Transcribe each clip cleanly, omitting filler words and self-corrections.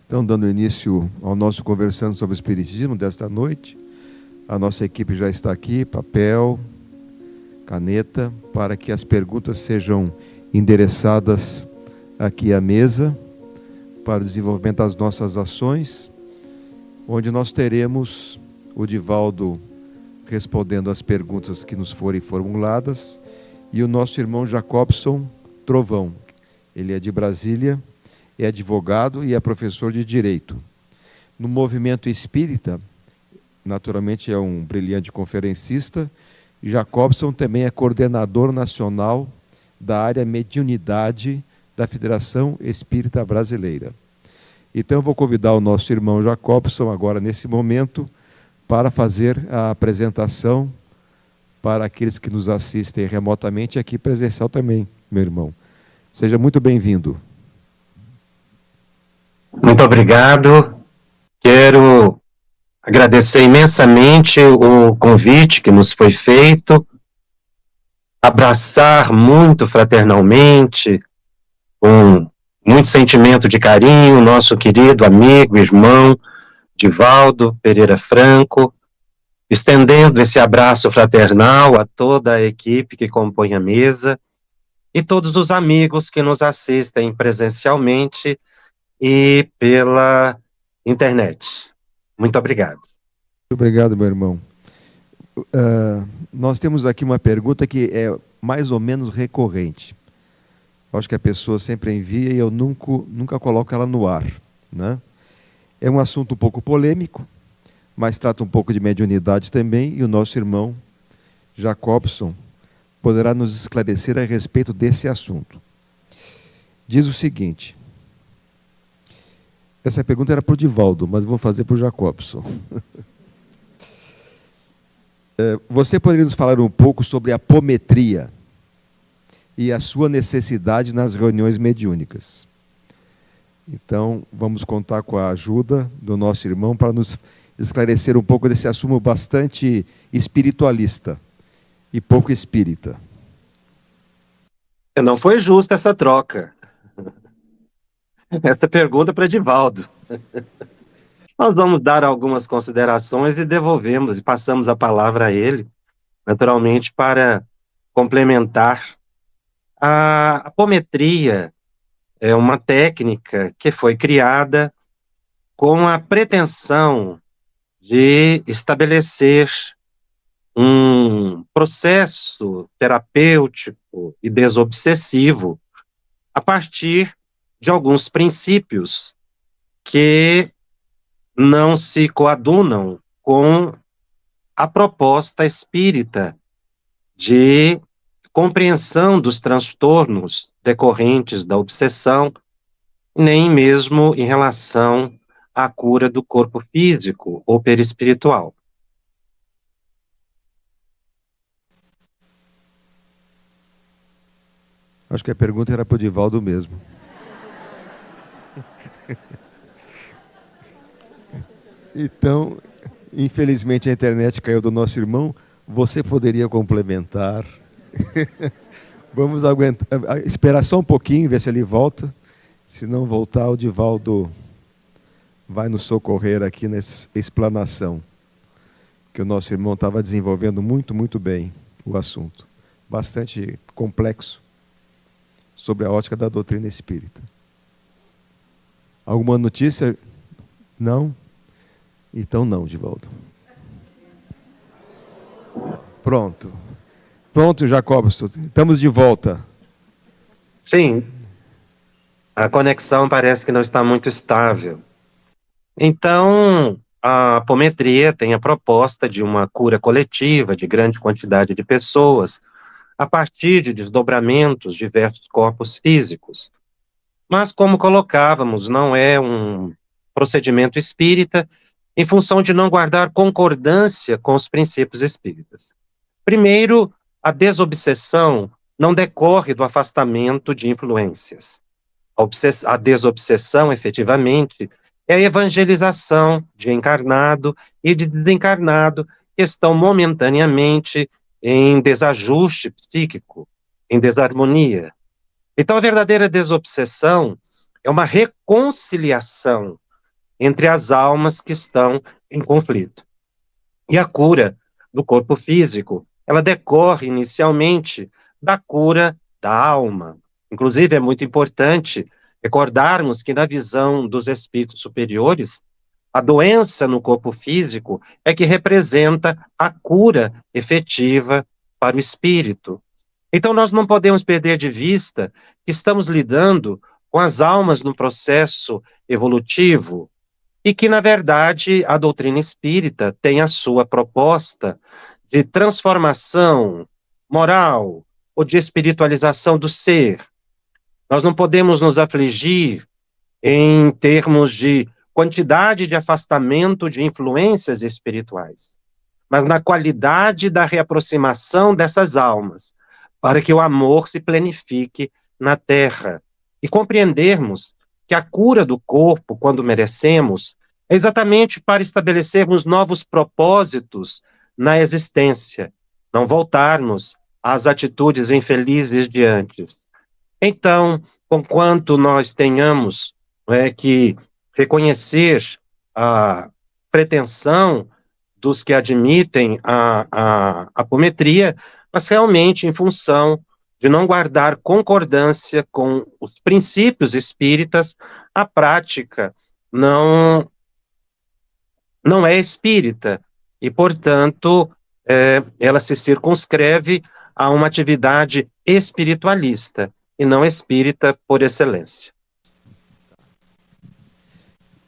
Então, dando início ao nosso Conversando sobre o Espiritismo desta noite, a nossa equipe já está aqui, papel, caneta, para que as perguntas sejam endereçadas aqui à mesa, para o desenvolvimento das nossas ações, onde nós teremos o Divaldo respondendo às perguntas que nos forem formuladas, e o nosso irmão Jacobson Trovão. Ele é de Brasília, é advogado e é professor de Direito. No movimento espírita, naturalmente é um brilhante conferencista. Jacobson também é coordenador nacional da área mediunidade da Federação Espírita Brasileira. Então eu vou convidar o nosso irmão Jacobson agora nesse momento para fazer a apresentação para aqueles que nos assistem remotamente, aqui presencial também, meu irmão. Seja muito bem-vindo. Muito obrigado. Quero agradecer imensamente o convite que nos foi feito, abraçar muito fraternalmente, com muito sentimento de carinho, nosso querido amigo, irmão, Divaldo Pereira Franco, estendendo esse abraço fraternal a toda a equipe que compõe a mesa e todos os amigos que nos assistem presencialmente e pela internet. Muito obrigado. Muito obrigado, meu irmão. Nós temos aqui uma pergunta que é mais ou menos recorrente. Eu acho que a pessoa sempre envia e eu nunca coloco ela no ar, né? É um assunto um pouco polêmico, mas trata um pouco de mediunidade também, e o nosso irmão Jacobson poderá nos esclarecer a respeito desse assunto. Diz o seguinte: essa pergunta era para o Divaldo, mas vou fazer para o Jacobson. Você poderia nos falar um pouco sobre a apometria e a sua necessidade nas reuniões mediúnicas? Então, vamos contar com a ajuda do nosso irmão para nos esclarecer um pouco desse assunto bastante espiritualista e pouco espírita. Não foi justa essa troca. Essa pergunta para Divaldo. Nós vamos dar algumas considerações e devolvemos, e passamos a palavra a ele, naturalmente, para complementar. A apometria é uma técnica que foi criada com a pretensão de estabelecer um processo terapêutico e desobsessivo a partir de alguns princípios que não se coadunam com a proposta espírita de compreensão dos transtornos decorrentes da obsessão, nem mesmo em relação à cura do corpo físico ou perispiritual. Acho que a pergunta era para o Divaldo mesmo. Então, infelizmente a internet caiu do nosso irmão. Você poderia complementar? Vamos esperar só um pouquinho, ver se ele volta. Se não voltar, o Divaldo vai nos socorrer aqui nessa explanação, que o nosso irmão estava desenvolvendo muito bem o assunto. Bastante complexo, sobre a ótica da doutrina espírita. Alguma notícia? Não? Então não, Divaldo. Pronto, Jacobson, estamos de volta. Sim, a conexão parece que não está muito estável. Então, a apometria tem a proposta de uma cura coletiva de grande quantidade de pessoas a partir de desdobramentos de diversos corpos físicos. Mas, como colocávamos, não é um procedimento espírita em função de não guardar concordância com os princípios espíritas. Primeiro, a desobsessão não decorre do afastamento de influências. A desobsessão, efetivamente, é a evangelização de encarnado e de desencarnado que estão momentaneamente em desajuste psíquico, em desarmonia. Então, a verdadeira desobsessão é uma reconciliação entre as almas que estão em conflito. E a cura do corpo físico, ela decorre inicialmente da cura da alma. Inclusive, é muito importante recordarmos que, na visão dos espíritos superiores, a doença no corpo físico é que representa a cura efetiva para o espírito. Então, nós não podemos perder de vista que estamos lidando com as almas no processo evolutivo e que, na verdade, a doutrina espírita tem a sua proposta de transformação moral ou de espiritualização do ser. Nós não podemos nos afligir em termos de quantidade de afastamento de influências espirituais, mas na qualidade da reaproximação dessas almas, para que o amor se plenifique na terra. E compreendermos que a cura do corpo, quando merecemos, é exatamente para estabelecermos novos propósitos na existência, não voltarmos às atitudes infelizes de antes. Então, conquanto nós tenhamos que reconhecer a pretensão dos que admitem a apometria, mas realmente em função de não guardar concordância com os princípios espíritas, a prática não é espírita e, portanto, ela se circunscreve a uma atividade espiritualista e não espírita por excelência.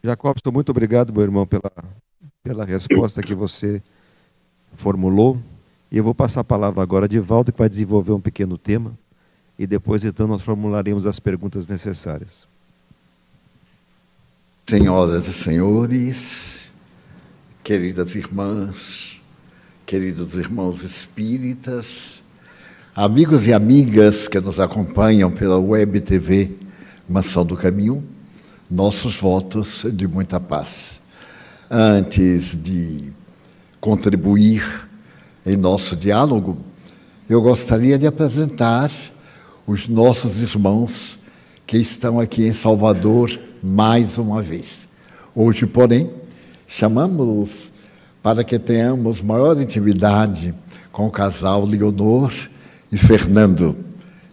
Jacobson, muito obrigado, meu irmão, pela resposta que você formulou. E eu vou passar a palavra agora a Divaldo, que vai desenvolver um pequeno tema, e depois, então, nós formularemos as perguntas necessárias. Senhoras e senhores, queridas irmãs, queridos irmãos espíritas, amigos e amigas que nos acompanham pela Web TV Mansão do Caminho, nossos votos de muita paz. Antes de contribuir em nosso diálogo, eu gostaria de apresentar os nossos irmãos que estão aqui em Salvador mais uma vez. Hoje, porém, chamamos-los para que tenhamos maior intimidade com o casal Leonor e Fernando,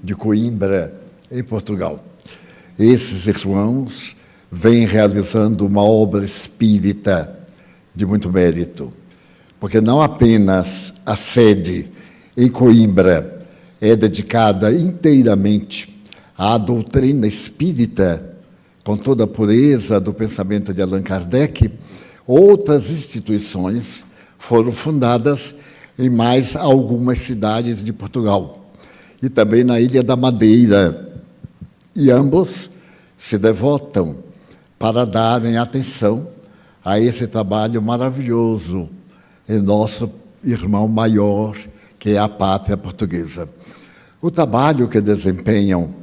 de Coimbra, em Portugal. Esses irmãos vêm realizando uma obra espírita de muito mérito, porque não apenas a sede em Coimbra é dedicada inteiramente à doutrina espírita, com toda a pureza do pensamento de Allan Kardec, outras instituições foram fundadas em mais algumas cidades de Portugal e também na Ilha da Madeira, e ambos se devotam para darem atenção a esse trabalho maravilhoso em nosso irmão maior, que é a pátria portuguesa. O trabalho que desempenham,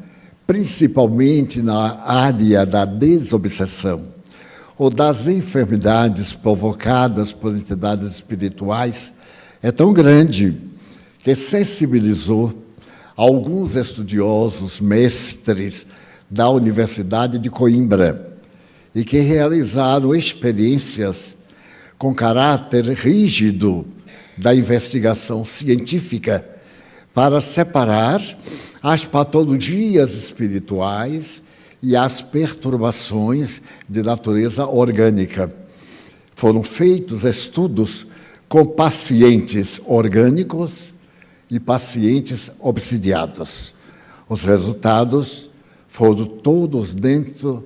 principalmente na área da desobsessão ou das enfermidades provocadas por entidades espirituais, é tão grande que sensibilizou alguns estudiosos, mestres da Universidade de Coimbra, e que realizaram experiências com caráter rígido da investigação científica para separar as patologias espirituais e as perturbações de natureza orgânica. Foram feitos estudos com pacientes orgânicos e pacientes obsidiados. Os resultados foram todos dentro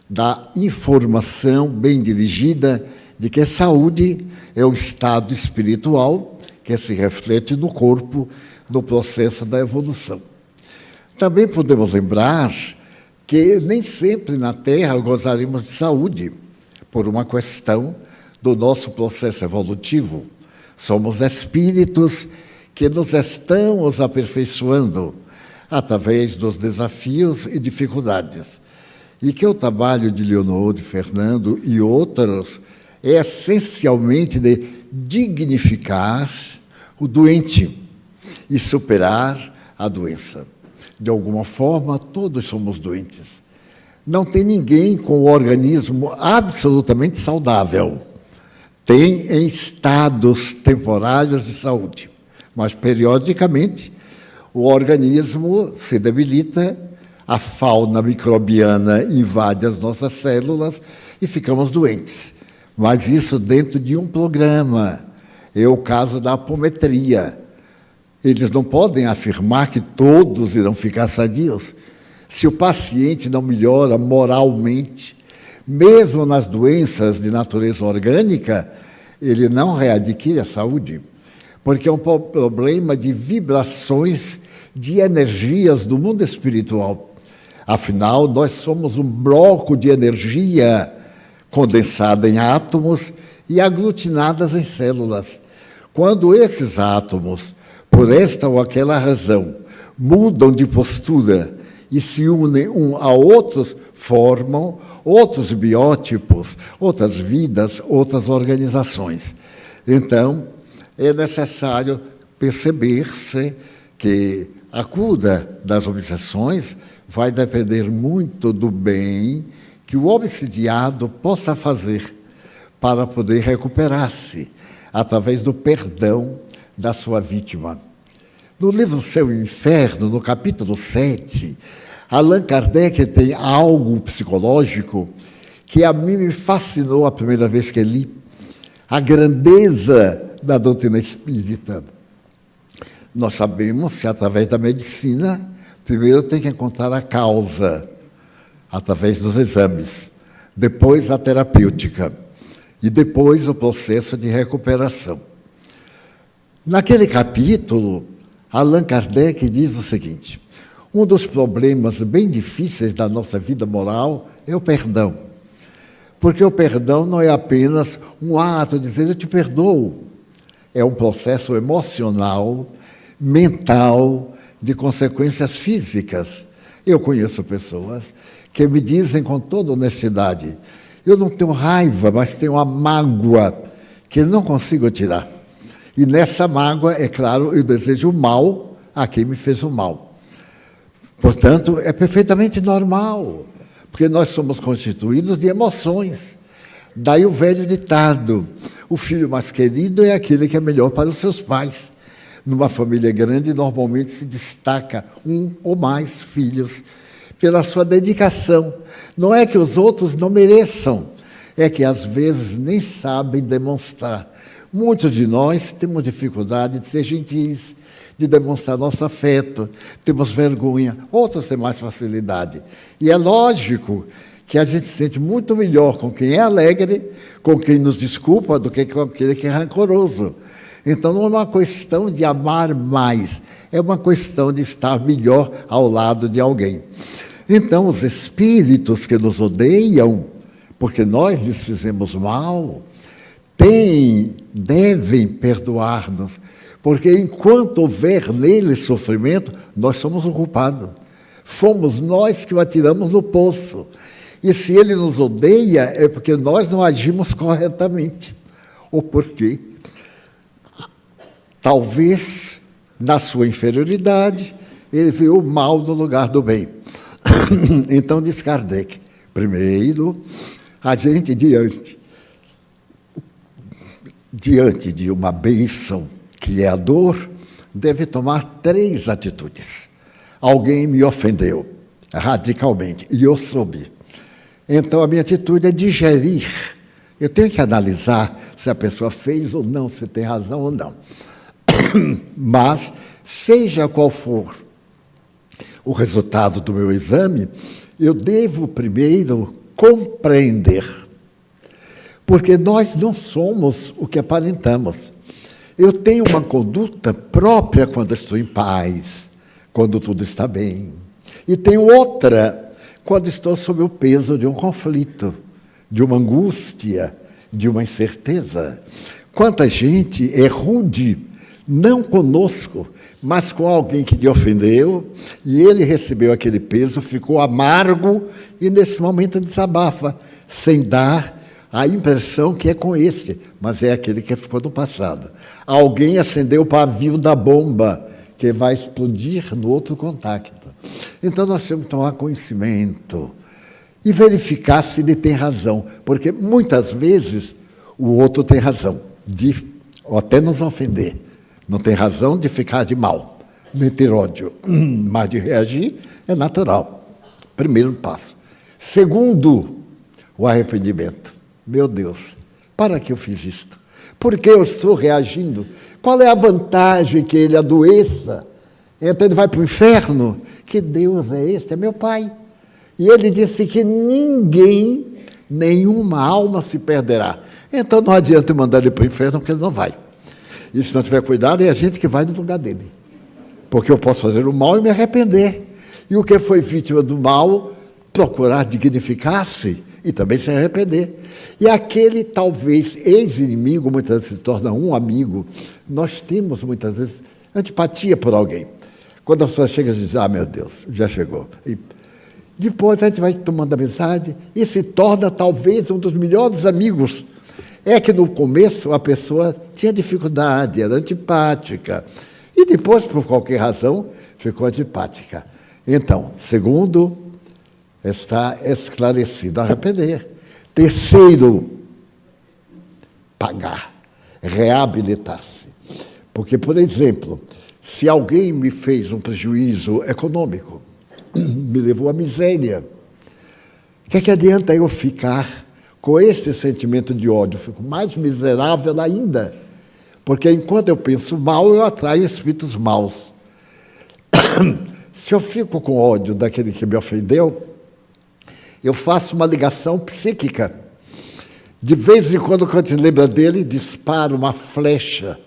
da informação bem dirigida de que a saúde é um estado espiritual que se reflete no corpo no processo da evolução. Também podemos lembrar que nem sempre na Terra gozaremos de saúde, por uma questão do nosso processo evolutivo. Somos espíritos que nos estamos aperfeiçoando através dos desafios e dificuldades. E que o trabalho de Leonor, de Fernando e outros é essencialmente de dignificar o doente e superar a doença. De alguma forma, todos somos doentes, Não tem ninguém com o organismo absolutamente saudável. Tem em estados temporários de saúde, mas periodicamente o organismo se debilita, a fauna microbiana invade as nossas células e ficamos doentes. Mas isso dentro de um programa. É o caso da apometria. Eles não podem afirmar que todos irão ficar sadios. Se o paciente não melhora moralmente, mesmo nas doenças de natureza orgânica, ele não readquire a saúde, porque é um problema de vibrações de energias do mundo espiritual. Afinal, nós somos um bloco de energia condensada em átomos e aglutinadas em células. Quando esses átomos, por esta ou aquela razão, mudam de postura e se unem um a outros, formam outros biótipos, outras vidas, outras organizações. Então, é necessário perceber-se que a cura das obsessões vai depender muito do bem que o obsidiado possa fazer para poder recuperar-se através do perdão da sua vítima. No livro Céu e Inferno, no capítulo 7, Allan Kardec tem algo psicológico que a mim me fascinou a primeira vez que li, a grandeza da doutrina espírita. Nós sabemos que, através da medicina, primeiro tem que encontrar a causa, através dos exames, depois a terapêutica e depois o processo de recuperação. Naquele capítulo, Allan Kardec diz o seguinte: um dos problemas bem difíceis da nossa vida moral é o perdão. Porque o perdão não é apenas um ato de dizer eu te perdoo. É um processo emocional, mental, de consequências físicas. Eu conheço pessoas que me dizem com toda honestidade: eu não tenho raiva, mas tenho uma mágoa que não consigo tirar. E nessa mágoa, é claro, eu desejo o mal a quem me fez o mal. Portanto, é perfeitamente normal, porque nós somos constituídos de emoções. Daí o velho ditado: o filho mais querido é aquele que é melhor para os seus pais. Numa família grande, normalmente se destaca um ou mais filhos pela sua dedicação. Não é que os outros não mereçam, é que às vezes nem sabem demonstrar. Muitos de nós temos dificuldade de ser gentis, de demonstrar nosso afeto, temos vergonha, outros têm mais facilidade. E é lógico que a gente se sente muito melhor com quem é alegre, com quem nos desculpa, do que com aquele que é rancoroso. Então não é uma questão de amar mais, é uma questão de estar melhor ao lado de alguém. Então os espíritos que nos odeiam, porque nós lhes fizemos mal, devem perdoar-nos, porque enquanto houver neles sofrimento, nós somos o culpado. Fomos nós que o atiramos no poço. E se ele nos odeia, é porque nós não agimos corretamente. Ou porque, talvez, na sua inferioridade, ele viu o mal no lugar do bem. Então, diz Kardec, primeiro, a gente diante de uma bênção, que é a dor, deve tomar 3 atitudes. Alguém me ofendeu radicalmente, e eu soube. Então, a minha atitude é digerir. Eu tenho que analisar se a pessoa fez ou não, se tem razão ou não. Mas, seja qual for o resultado do meu exame, eu devo primeiro compreender. Porque nós não somos o que aparentamos. Eu tenho uma conduta própria quando estou em paz, quando tudo está bem. E tenho outra quando estou sob o peso de um conflito, de uma angústia, de uma incerteza. Quanta gente é rude, não conosco, mas com alguém que lhe ofendeu, e ele recebeu aquele peso, ficou amargo, e nesse momento desabafa, sem dar a impressão que é com esse, mas é aquele que ficou no passado. Alguém acendeu o pavio da bomba, que vai explodir no outro contato. Então, nós temos que tomar conhecimento e verificar se ele tem razão, porque muitas vezes o outro tem razão, ou até nos ofender, não tem razão de ficar de mal, nem ter ódio, mas de reagir é natural. Primeiro passo. Segundo, o arrependimento. Meu Deus, para que eu fiz isto? Por que eu estou reagindo? Qual é a vantagem que ele adoeça? Então ele vai para o inferno? Que Deus é esse? É meu Pai. E ele disse que ninguém, nenhuma alma se perderá. Então não adianta eu mandar ele para o inferno, porque ele não vai. E se não tiver cuidado, é a gente que vai no lugar dele. Porque eu posso fazer o mal e me arrepender. E o que foi vítima do mal, procurar dignificar-se e também se arrepender. E aquele, talvez, ex-inimigo, muitas vezes se torna um amigo. Nós temos, muitas vezes, antipatia por alguém. Quando a pessoa chega e diz, meu Deus, já chegou. E depois a gente vai tomando amizade e se torna, talvez, um dos melhores amigos. É que no começo a pessoa tinha dificuldade, era antipática. E depois, por qualquer razão, ficou antipática. Então, segundo, está esclarecido, arrepender. Terceiro, pagar, reabilitar-se. Porque, por exemplo, se alguém me fez um prejuízo econômico, me levou à miséria, o que adianta eu ficar com esse sentimento de ódio? Eu fico mais miserável ainda, porque enquanto eu penso mal, eu atraio espíritos maus. Se eu fico com ódio daquele que me ofendeu, eu faço uma ligação psíquica. De vez em quando a gente lembra dele, dispara uma flecha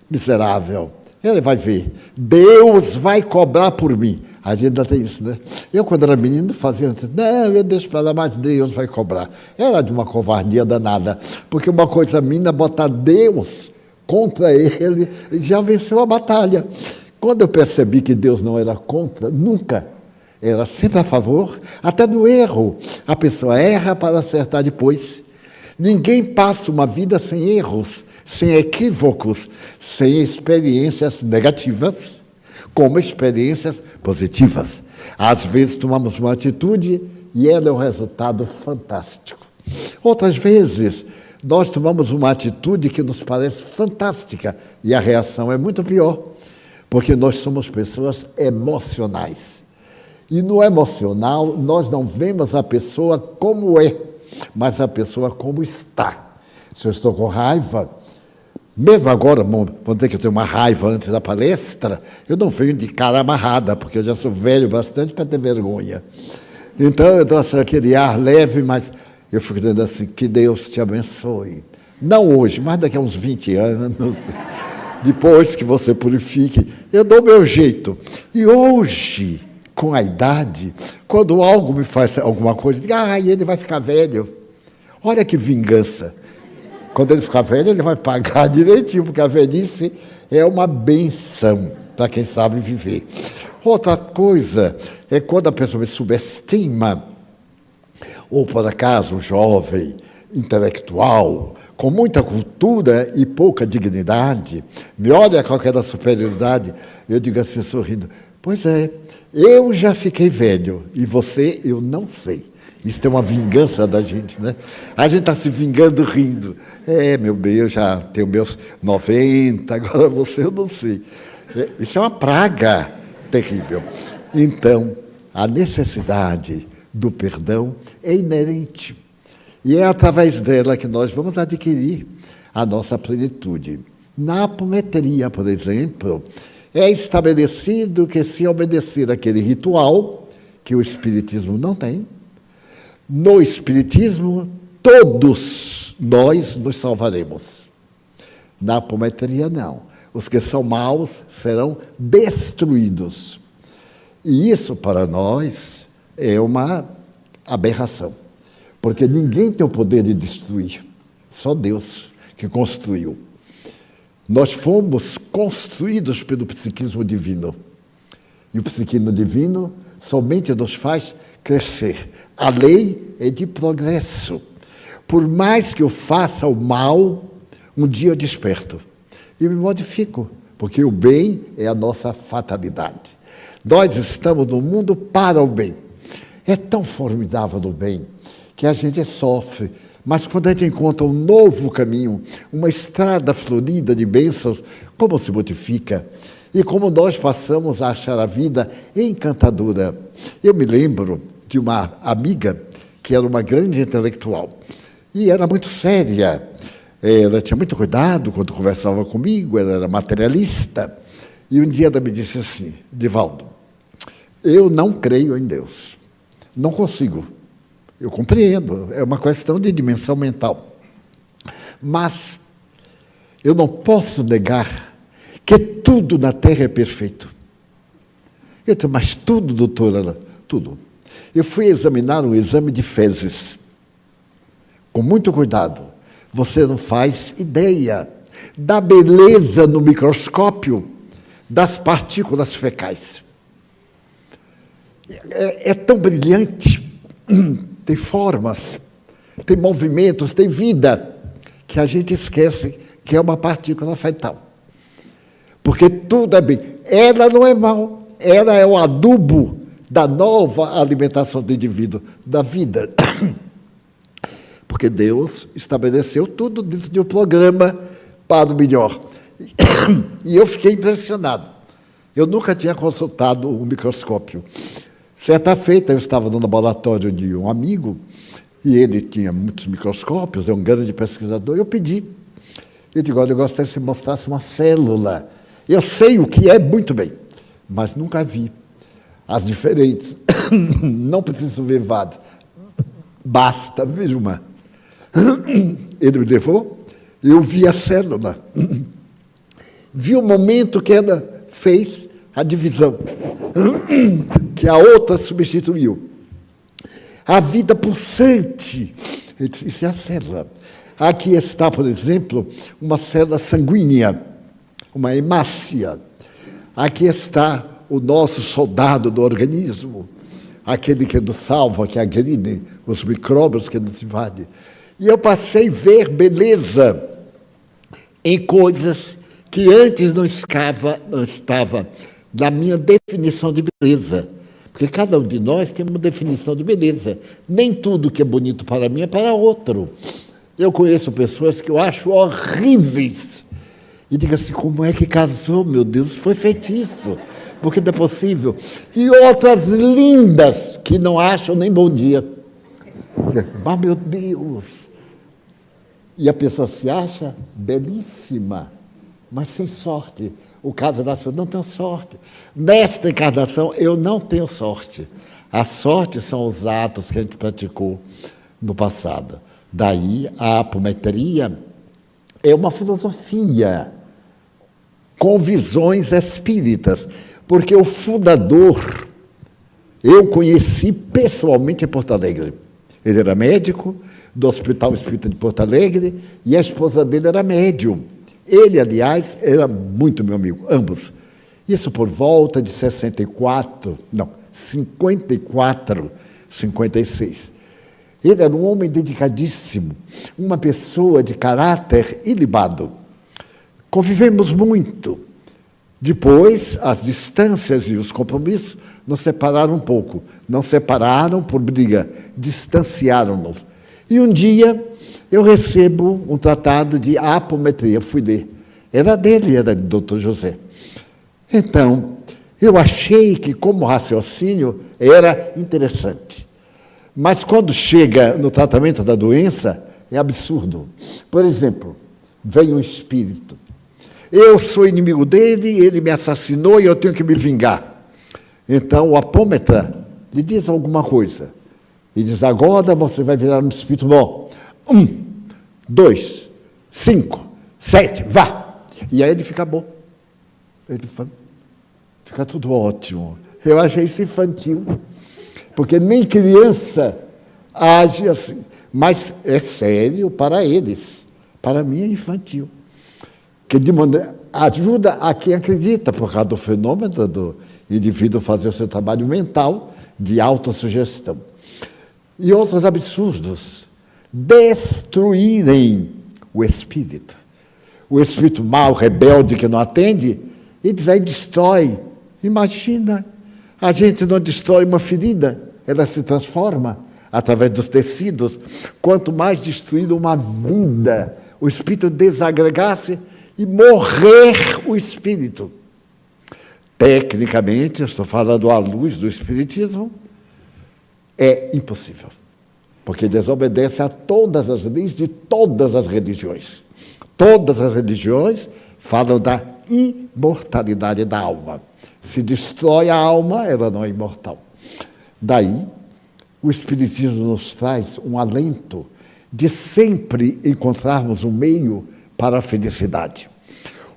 miserável. Ele vai ver. Deus vai cobrar por mim. A gente ainda tem isso, né? Eu, quando era menino, fazia assim, não, eu deixo para lá, mas Deus vai cobrar. Era de uma covardia danada. Porque uma coisa minha, botar Deus contra ele, já venceu a batalha. Quando eu percebi que Deus não era contra, nunca, era sempre a favor, até no erro. A pessoa erra para acertar depois. Ninguém passa uma vida sem erros, sem equívocos, sem experiências negativas, como experiências positivas. Às vezes tomamos uma atitude e ela é um resultado fantástico. Outras vezes, nós tomamos uma atitude que nos parece fantástica e a reação é muito pior. Porque nós somos pessoas emocionais. E no emocional, nós não vemos a pessoa como é, mas a pessoa como está. Se eu estou com raiva, mesmo agora, vamos dizer que eu tenho uma raiva antes da palestra, eu não venho de cara amarrada, porque eu já sou velho bastante para ter vergonha. Então, eu dou aquele ar leve, mas eu fico dizendo assim, que Deus te abençoe. Não hoje, mas daqui a uns 20 anos... Depois que você purifique, eu dou o meu jeito. E hoje, com a idade, quando algo me faz alguma coisa, eu digo, ele vai ficar velho. Olha que vingança. Quando ele ficar velho, ele vai pagar direitinho, porque a velhice é uma benção para quem sabe viver. Outra coisa é quando a pessoa me subestima, ou por acaso um jovem, intelectual, com muita cultura e pouca dignidade, me olha com aquela superioridade, eu digo assim, sorrindo, pois é, eu já fiquei velho, e você, eu não sei. Isso é uma vingança da gente, né? A gente está se vingando rindo. Meu bem, eu já tenho meus 90, agora você eu não sei. Isso é uma praga terrível. Então, a necessidade do perdão é inerente. E é através dela que nós vamos adquirir a nossa plenitude. Na apometria, por exemplo, é estabelecido que se obedecer aquele ritual, que o Espiritismo não tem, no Espiritismo, todos nós nos salvaremos. Na apometria, não. Os que são maus serão destruídos. E isso, para nós, é uma aberração. Porque ninguém tem o poder de destruir, só Deus que construiu. Nós fomos construídos pelo psiquismo divino. E o psiquismo divino somente nos faz crescer. A lei é de progresso. Por mais que eu faça o mal, um dia eu desperto e me modifico, porque o bem é a nossa fatalidade. Nós estamos no mundo para o bem. É tão formidável no bem que a gente sofre, mas quando a gente encontra um novo caminho, uma estrada florida de bênçãos, como se modifica e como nós passamos a achar a vida encantadora. Eu me lembro de uma amiga que era uma grande intelectual e era muito séria. Ela tinha muito cuidado quando conversava comigo, ela era materialista. E um dia ela me disse assim: Divaldo, eu não creio em Deus, não consigo. Eu compreendo, é uma questão de dimensão mental. Mas eu não posso negar que tudo na Terra é perfeito. Eu disse: mas tudo, doutora? Tudo. Eu fui examinar um exame de fezes, com muito cuidado. Você não faz ideia da beleza no microscópio das partículas fecais. É tão brilhante, tem formas, tem movimentos, tem vida, que a gente esquece que é uma partícula fetal. Porque tudo é bem. Ela não é mal, ela é o adubo da nova alimentação do indivíduo, da vida. Porque Deus estabeleceu tudo dentro de um programa para o melhor. E eu fiquei impressionado. Eu nunca tinha consultado um microscópio. Certa feita, eu estava no laboratório de um amigo, e ele tinha muitos microscópios, é um grande pesquisador, eu pedi. Eu digo: olha, eu gostaria que você mostrasse uma célula. Eu sei o que é muito bem, mas nunca vi as diferentes. Não preciso ver várias. Basta ver uma. Ele me levou, eu vi a célula. Vi o momento que ela fez a divisão, que a outra substituiu. A vida pulsante. Ele disse: isso é a célula. Aqui está, por exemplo, uma célula sanguínea, uma hemácia. Aqui está o nosso soldado do organismo, aquele que nos salva, que agride os micróbios que nos invadem. E eu passei a ver beleza em coisas que antes não estava na minha definição de beleza. Porque cada um de nós tem uma definição de beleza. Nem tudo que é bonito para mim é para outro. Eu conheço pessoas que eu acho horríveis. E digo assim: como é que casou, meu Deus? Foi feitiço. Porque não é possível. E outras lindas que não acham nem bom dia. Mas, meu Deus! E a pessoa se acha belíssima, mas sem sorte. O caso da sua, não tenho sorte. Nesta encarnação, eu não tenho sorte. A sorte são os atos que a gente praticou no passado. Daí, a apometria é uma filosofia com visões espíritas, porque o fundador, eu conheci pessoalmente em Porto Alegre. Ele era médico do Hospital Espírita de Porto Alegre e a esposa dele era médium. Ele, aliás, era muito meu amigo, ambos. Isso por volta de 54, 56. Ele era um homem dedicadíssimo, uma pessoa de caráter ilibado. Convivemos muito. Depois, as distâncias e os compromissos nos separaram um pouco. Não separaram por briga, distanciaram-nos. E um dia eu recebo um tratado de apometria, eu fui ler. Era dele, era de Dr. José. Então, eu achei que, como raciocínio, era interessante. Mas quando chega no tratamento da doença, é absurdo. Por exemplo, vem um espírito. Eu sou inimigo dele, ele me assassinou e eu tenho que me vingar. Então, o apômetra lhe diz alguma coisa. E diz: agora você vai virar um espírito bom. 1, 2, 5, 7, vá. E aí ele fica bom. Ele fica tudo ótimo. Eu achei isso infantil. Porque nem criança age assim. Mas é sério para eles. Para mim é infantil. Que de maneira, ajuda a quem acredita, por causa do fenômeno do indivíduo fazer o seu trabalho mental de autossugestão. E outros absurdos. Destruírem o espírito. O espírito mau, rebelde, que não atende, e diz aí: destrói. Imagina, a gente não destrói uma ferida, ela se transforma através dos tecidos. Quanto mais destruída uma vida, o espírito desagregar-se e morrer o espírito. Tecnicamente, eu estou falando à luz do espiritismo, é impossível, porque desobedece a todas as leis de todas as religiões. Todas as religiões falam da imortalidade da alma. Se destrói a alma, ela não é imortal. Daí, o Espiritismo nos traz um alento de sempre encontrarmos um meio para a felicidade.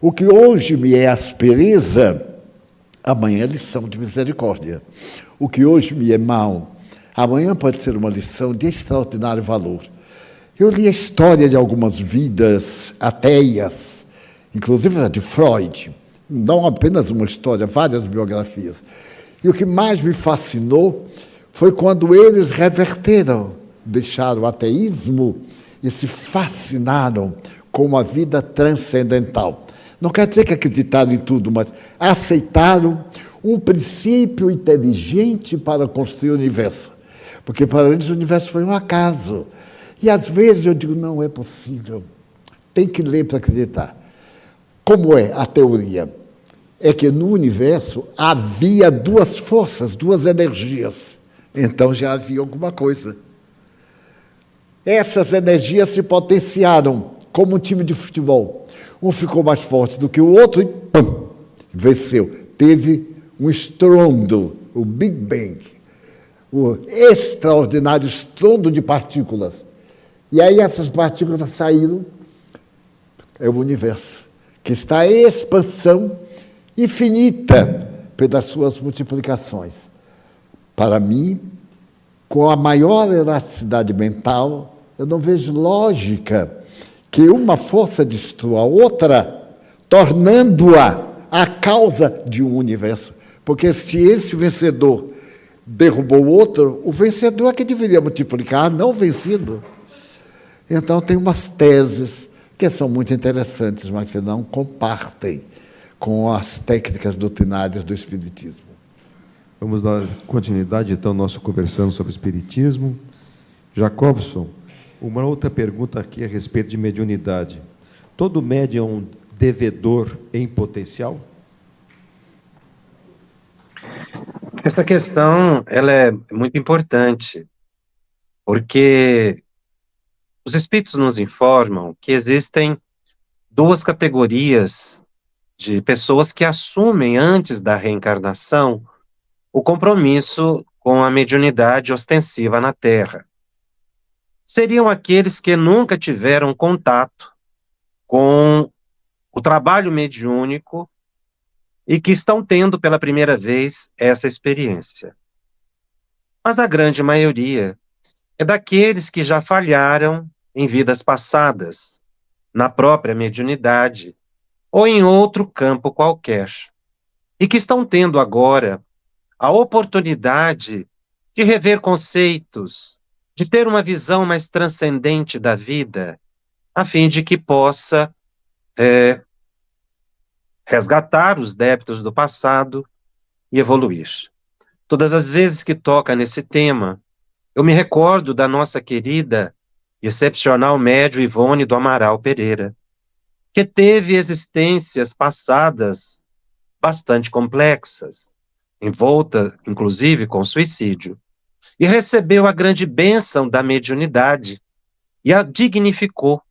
O que hoje me é aspereza, amanhã é lição de misericórdia. O que hoje me é mal, amanhã pode ser uma lição de extraordinário valor. Eu li a história de algumas vidas ateias, inclusive a de Freud, não apenas uma história, várias biografias. E o que mais me fascinou foi quando eles reverteram, deixaram o ateísmo e se fascinaram com uma vida transcendental. Não quer dizer que acreditaram em tudo, mas aceitaram um princípio inteligente para construir o universo. Porque para eles o universo foi um acaso. E às vezes eu digo, não é possível. Tem que ler para acreditar. Como é a teoria? É que no universo havia duas forças, duas energias. Então já havia alguma coisa. Essas energias se potenciaram como um time de futebol. Um ficou mais forte do que o outro e pum, venceu. Teve um estrondo, o Big Bang, o extraordinário estrondo de partículas. E aí essas partículas saíram, é o universo, que está em expansão infinita pelas suas multiplicações. Para mim, com a maior elasticidade mental, eu não vejo lógica que uma força destrua a outra, tornando-a a causa de um universo. Porque se esse vencedor derrubou o outro, o vencedor é que deveria multiplicar, não o vencido. Então, tem umas teses que são muito interessantes, mas que não compartem com as técnicas doutrinárias do Espiritismo. Vamos dar continuidade, então, nosso conversando sobre Espiritismo. Jacobson, uma outra pergunta aqui a respeito de mediunidade. Todo médium é um devedor em potencial? Essa questão, ela é muito importante, porque os espíritos nos informam que existem duas categorias de pessoas que assumem, antes da reencarnação, o compromisso com a mediunidade ostensiva na Terra. Seriam aqueles que nunca tiveram contato com o trabalho mediúnico e que estão tendo pela primeira vez essa experiência. Mas a grande maioria é daqueles que já falharam em vidas passadas, na própria mediunidade ou em outro campo qualquer, e que estão tendo agora a oportunidade de rever conceitos, de ter uma visão mais transcendente da vida, a fim de que possa resgatar os débitos do passado e evoluir. Todas as vezes que toca nesse tema, eu me recordo da nossa querida e excepcional médium Ivone do Amaral Pereira, que teve existências passadas bastante complexas, envolta, inclusive, com suicídio, e recebeu a grande bênção da mediunidade e a dignificou,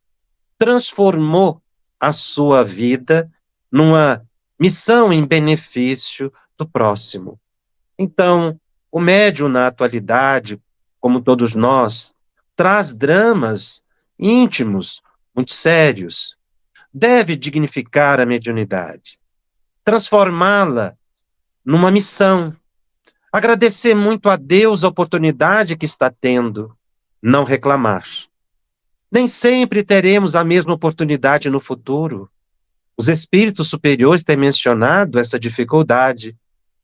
transformou a sua vida numa missão em benefício do próximo. Então, o médium, na atualidade, como todos nós, traz dramas íntimos, muito sérios. Deve dignificar a mediunidade, transformá-la numa missão, agradecer muito a Deus a oportunidade que está tendo, não reclamar. Nem sempre teremos a mesma oportunidade no futuro. Os espíritos superiores têm mencionado essa dificuldade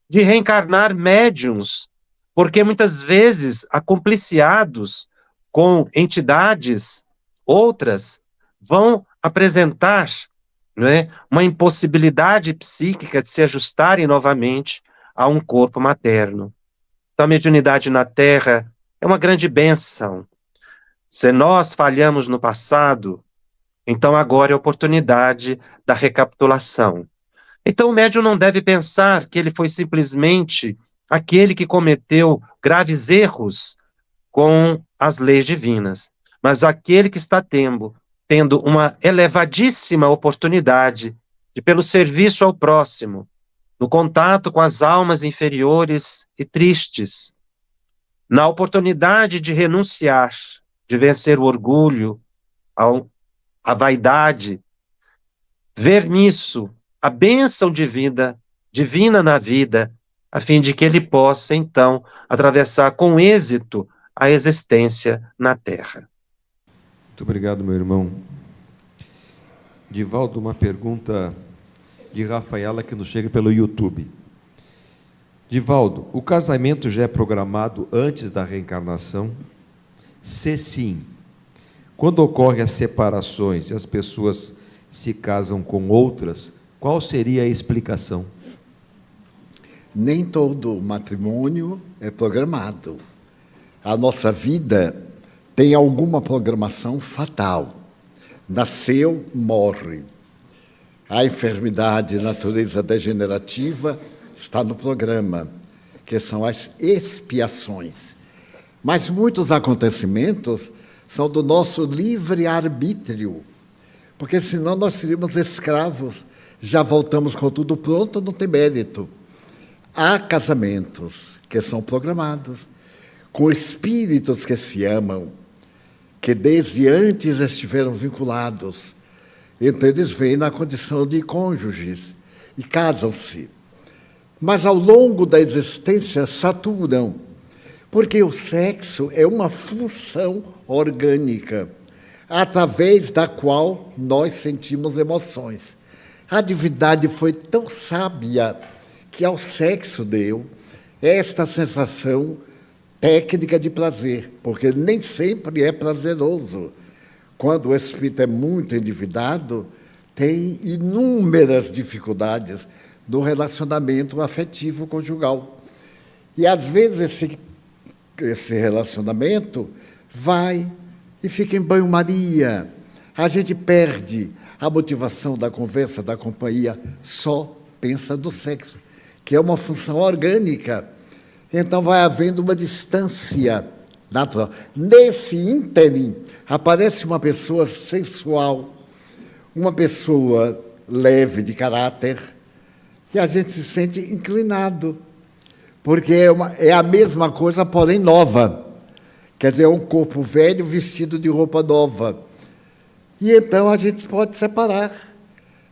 de reencarnar médiuns, porque muitas vezes, acompliciados com entidades outras, vão apresentar, não é, uma impossibilidade psíquica de se ajustarem novamente a um corpo materno. Então, a mediunidade na Terra é uma grande bênção. Se nós falhamos no passado, então agora é a oportunidade da recapitulação. Então, o médium não deve pensar que ele foi simplesmente aquele que cometeu graves erros com as leis divinas, mas aquele que está tendo uma elevadíssima oportunidade de, pelo serviço ao próximo, no contato com as almas inferiores e tristes, na oportunidade de renunciar, de vencer o orgulho, a vaidade, ver nisso a bênção divina na vida, a fim de que ele possa, então, atravessar com êxito a existência na Terra. Muito obrigado, meu irmão. Divaldo, uma pergunta de Rafaela que nos chega pelo YouTube. Divaldo, o casamento já é programado antes da reencarnação? Se sim, quando ocorrem as separações e as pessoas se casam com outras, qual seria a explicação? Nem todo matrimônio é programado. A nossa vida tem alguma programação fatal. Nasceu, morre. A enfermidade de natureza degenerativa está no programa, que são as expiações. Mas muitos acontecimentos são do nosso livre-arbítrio, porque senão nós seríamos escravos. Já voltamos com tudo pronto, não tem mérito. Há casamentos que são programados, com espíritos que se amam, que desde antes estiveram vinculados. Então eles vêm na condição de cônjuges e casam-se. Mas ao longo da existência saturam, porque o sexo é uma função orgânica, através da qual nós sentimos emoções. A divindade foi tão sábia que ao sexo deu esta sensação técnica de prazer, porque nem sempre é prazeroso. Quando o espírito é muito endividado, tem inúmeras dificuldades no relacionamento afetivo conjugal. E, às vezes, esse relacionamento vai e fica em banho-maria. A gente perde a motivação da conversa, da companhia, só pensa no sexo, que é uma função orgânica. Então vai havendo uma distância natural. Nesse ínterim, aparece uma pessoa sensual, uma pessoa leve de caráter, e a gente se sente inclinado, porque é a mesma coisa, porém nova. Quer dizer, é um corpo velho vestido de roupa nova. E então a gente pode separar,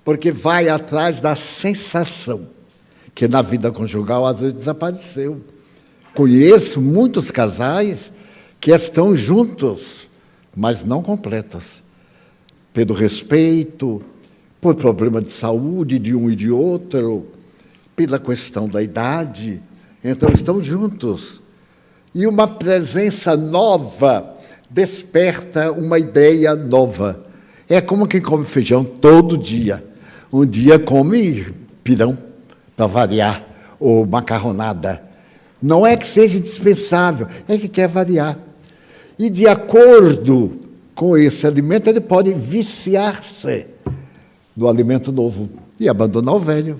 porque vai atrás da sensação, que na vida conjugal às vezes desapareceu. Conheço muitos casais que estão juntos, mas não completas, pelo respeito, por problema de saúde de um e de outro, pela questão da idade. Então estão juntos. E uma presença nova desperta uma ideia nova. É como quem come feijão todo dia. Um dia come pirão, para variar, ou macarronada. Não é que seja indispensável, é que quer variar. E, de acordo com esse alimento, ele pode viciar-se no alimento novo e abandonar o velho.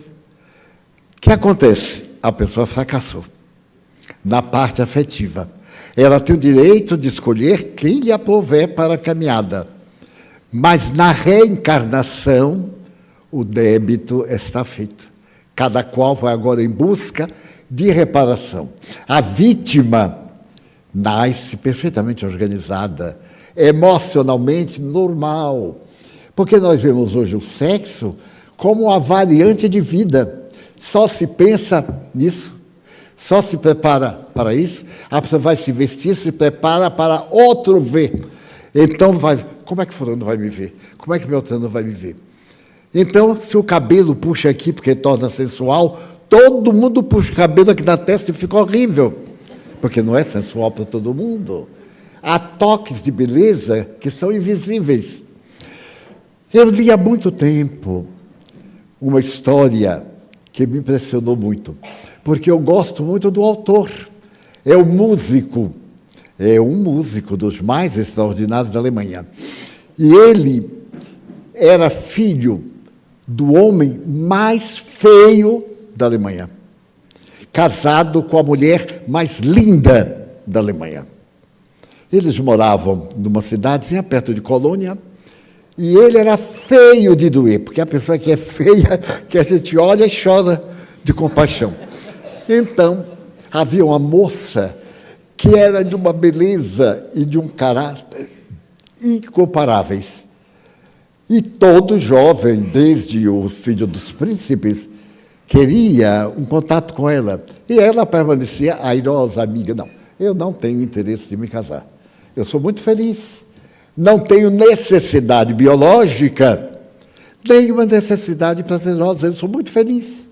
O que acontece? A pessoa fracassou na parte afetiva. Ela tem o direito de escolher quem lhe aprouver para a caminhada. Mas na reencarnação, o débito está feito. Cada qual vai agora em busca de reparação. A vítima nasce perfeitamente organizada, emocionalmente normal, porque nós vemos hoje o sexo como uma variante de vida. Só se pensa nisso, só se prepara para isso, a pessoa vai se vestir, se prepara para outro ver. Então, como é que fulano vai me ver? Como é que Beltrano vai me ver? Então, se o cabelo puxa aqui porque torna sensual, todo mundo puxa o cabelo aqui na testa e fica horrível, porque não é sensual para todo mundo. Há toques de beleza que são invisíveis. Eu li há muito tempo uma história que me impressionou muito, porque eu gosto muito do autor. é um músico dos mais extraordinários da Alemanha. E ele era filho do homem mais feio da Alemanha, casado com a mulher mais linda da Alemanha. Eles moravam numa cidadezinha perto de Colônia, e ele era feio de doer, porque a pessoa que é feia, que a gente olha e chora de compaixão. Então, havia uma moça que era de uma beleza e de um caráter incomparáveis. E todo jovem, desde o filho dos príncipes, queria um contato com ela. E ela permanecia airosa, amiga. Não, eu não tenho interesse de me casar. Eu sou muito feliz. Não tenho necessidade biológica, nenhuma necessidade prazerosa. Eu sou muito feliz.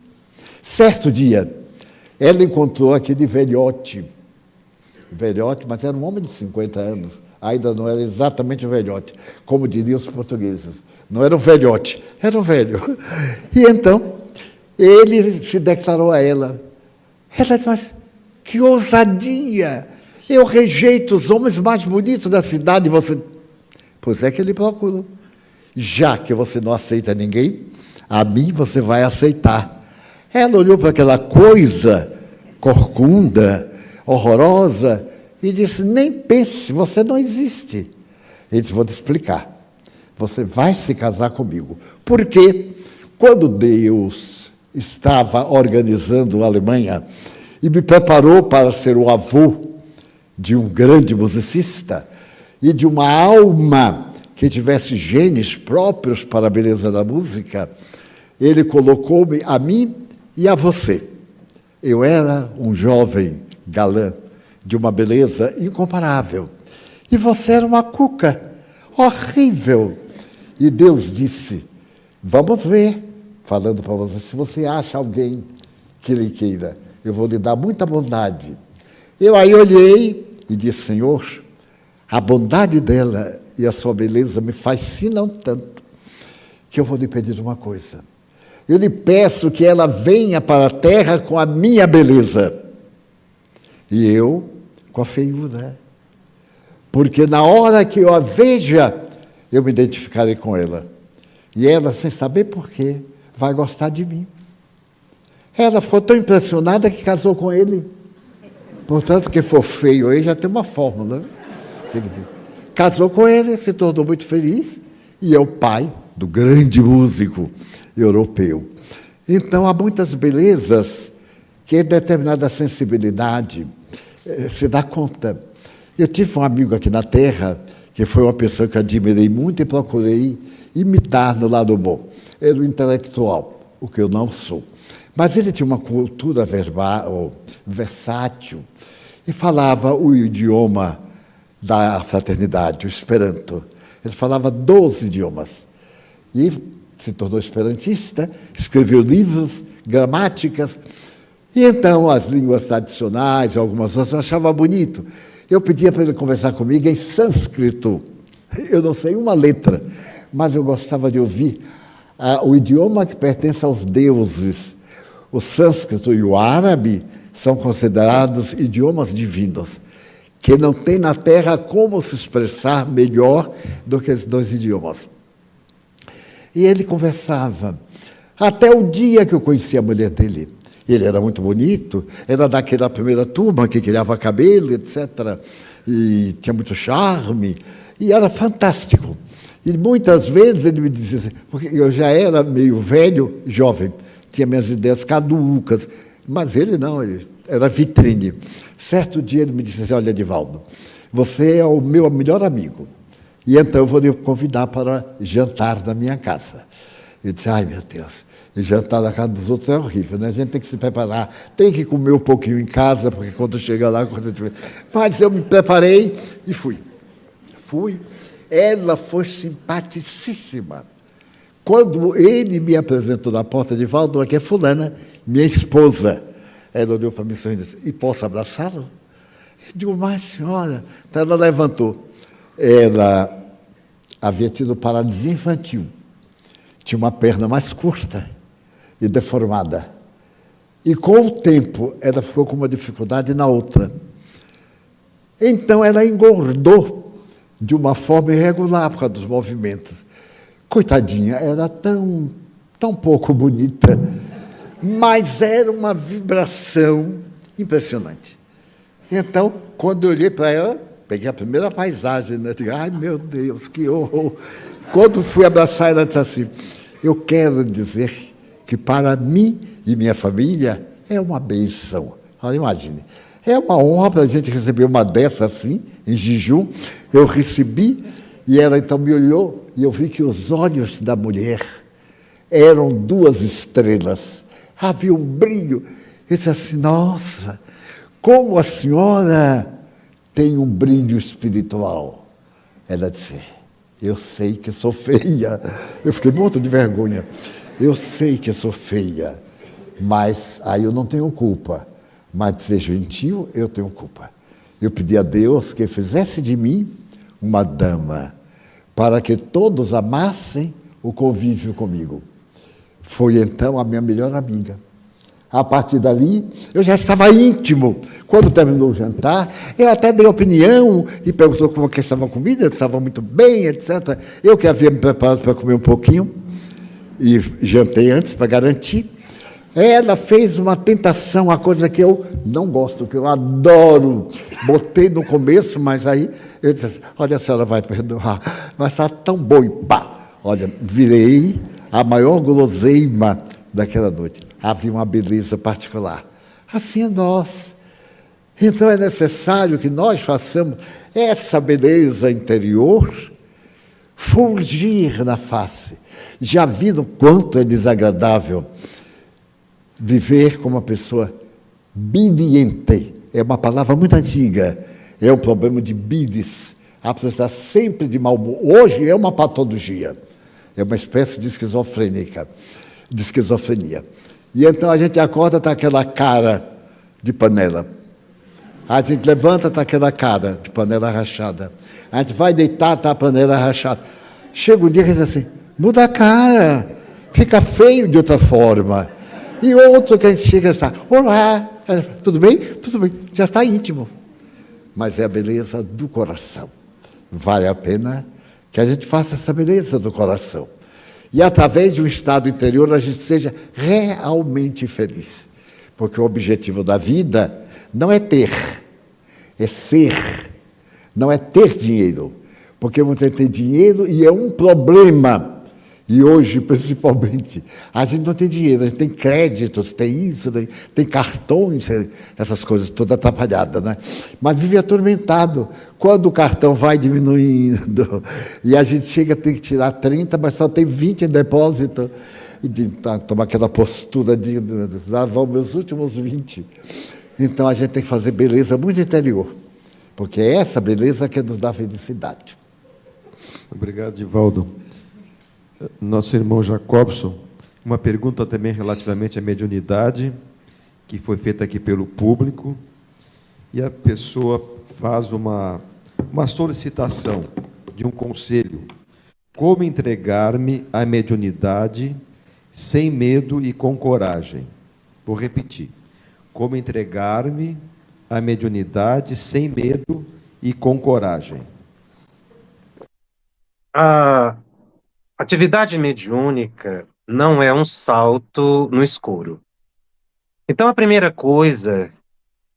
Certo dia, ela encontrou aquele velhote, mas era um homem de 50 anos, ainda não era exatamente um velhote, como diriam os portugueses. Não era um velhote, era um velho. E então, ele se declarou a ela. Ela disse, mas que ousadia! Eu rejeito os homens mais bonitos da cidade, você... Pois é que ele procurou. Já que você não aceita ninguém, a mim você vai aceitar. Ela olhou para aquela coisa corcunda, horrorosa, e disse, nem pense, você não existe. Ele disse, vou te explicar. Você vai se casar comigo. Porque quando Deus estava organizando a Alemanha e me preparou para ser o avô de um grande musicista e de uma alma que tivesse genes próprios para a beleza da música, ele colocou-me a mim e a você. Eu era um jovem galã, de uma beleza incomparável. E você era uma cuca, horrível. E Deus disse, vamos ver, falando para você, se você acha alguém que lhe queira, eu vou lhe dar muita bondade. Eu aí olhei e disse, Senhor, a bondade dela e a sua beleza me fascinam tanto, que eu vou lhe pedir uma coisa. Eu lhe peço que ela venha para a terra com a minha beleza. E eu com a feiura. Porque na hora que eu a veja, eu me identificarei com ela. E ela, sem saber por quê, vai gostar de mim. Ela ficou tão impressionada que casou com ele. Portanto, quem for feio aí já tem uma fórmula. Casou com ele, se tornou muito feliz, e é o pai do grande músico europeu. Então, há muitas belezas que determinada sensibilidade se dá conta. Eu tive um amigo aqui na Terra, que foi uma pessoa que admirei muito e procurei imitar no lado bom. Era um intelectual, o que eu não sou. Mas ele tinha uma cultura verbal, versátil, e falava o idioma da fraternidade, o Esperanto. Ele falava 12 idiomas. E se tornou esperantista, escreveu livros, gramáticas. E então as línguas tradicionais, algumas outras, eu achava bonito. Eu pedia para ele conversar comigo em sânscrito. Eu não sei uma letra, mas eu gostava de ouvir o idioma que pertence aos deuses. O sânscrito e o árabe são considerados idiomas divinos, que não tem na Terra como se expressar melhor do que esses dois idiomas. E ele conversava, até o dia que eu conheci a mulher dele. Ele era muito bonito, era daquela primeira turma que criava cabelo, etc. E tinha muito charme, e era fantástico. E muitas vezes ele me dizia assim, porque eu já era meio velho, jovem, tinha minhas ideias caducas, mas ele não, ele era vitrine. Certo dia ele me disse assim, olha, Edivaldo, você é o meu melhor amigo, e então eu vou lhe convidar para jantar na minha casa. Eu disse, ai meu Deus, e jantar na casa dos outros é horrível, né? A gente tem que se preparar, tem que comer um pouquinho em casa, porque quando chega lá... Mas eu me preparei e fui. Ela foi simpaticíssima. Quando ele me apresentou na porta de Edivaldo, aqui é fulana, minha esposa. Ela olhou para mim e disse, e posso abraçá-lo? Eu digo, mas senhora... Então ela levantou. Ela havia tido paralisia infantil. Tinha uma perna mais curta e deformada. E com o tempo, ela ficou com uma dificuldade na outra. Então ela engordou de uma forma irregular por causa dos movimentos. Coitadinha, era tão pouco bonita, mas era uma vibração impressionante. Então, quando eu olhei para ela, peguei a primeira paisagem, né? Digo, ai meu Deus, que horror! Quando fui abraçar ela, disse assim, eu quero dizer que para mim e minha família é uma bênção. Olha, imagine, é uma honra para a gente receber uma dessa assim, em jejum. Eu recebi, e ela então me olhou, e eu vi que os olhos da mulher eram 2 estrelas. Havia um brilho. Eu disse assim, nossa, como a senhora tem um brilho espiritual. Ela disse, eu sei que sou feia. Eu fiquei morto de vergonha. Eu sei que sou feia, mas aí eu não tenho culpa. Mas de ser gentil, eu tenho culpa. Eu pedi a Deus que fizesse de mim uma dama, para que todos amassem o convívio comigo. Foi então a minha melhor amiga. A partir dali, eu já estava íntimo. Quando terminou o jantar, eu até dei opinião e perguntou como que estava a comida, estava muito bem, etc. Eu que havia me preparado para comer um pouquinho, e jantei antes para garantir. Ela fez uma tentação, uma coisa que eu não gosto, que eu adoro. Botei no começo, mas aí eu disse assim, olha, a senhora vai perdoar, mas está tão bom, e pá! Olha, virei a maior guloseima daquela noite. Havia uma beleza particular. Assim é nós. Então é necessário que nós façamos essa beleza interior fulgir na face. Já viram quanto é desagradável viver como uma pessoa bidiente. É uma palavra muito antiga. É um problema de bidis. A pessoa está sempre de mau humor. Hoje é uma patologia. É uma espécie de esquizofrenia. E então a gente acorda, está aquela cara de panela. A gente levanta, está aquela cara de panela rachada. A gente vai deitar, está a panela rachada. Chega um dia que diz assim, muda a cara, fica feio de outra forma. E outro que a gente chega e está, olá, tudo bem? Tudo bem, já está íntimo. Mas é a beleza do coração. Vale a pena que a gente faça essa beleza do coração. E através de um estado interior a gente seja realmente feliz. Porque o objetivo da vida não é ter, é ser. Não é ter dinheiro. Porque muita gente tem dinheiro e é um problema. E hoje, principalmente, a gente não tem dinheiro, a gente tem créditos, tem isso, tem cartões, essas coisas todas atrapalhadas, né? Mas vive atormentado. Quando o cartão vai diminuindo e a gente chega a ter que tirar 30, mas só tem 20 em depósito, e toma aquela postura de lá vão meus últimos 20. Então a gente tem que fazer beleza muito interior, porque é essa beleza que nos dá felicidade. Obrigado, Divaldo. Nosso irmão Jacobson, uma pergunta também relativamente à mediunidade, que foi feita aqui pelo público, e a pessoa faz uma solicitação de um conselho. Como entregar-me à mediunidade sem medo e com coragem? Vou repetir. Como entregar-me à mediunidade sem medo e com coragem? A atividade mediúnica não é um salto no escuro. Então, a primeira coisa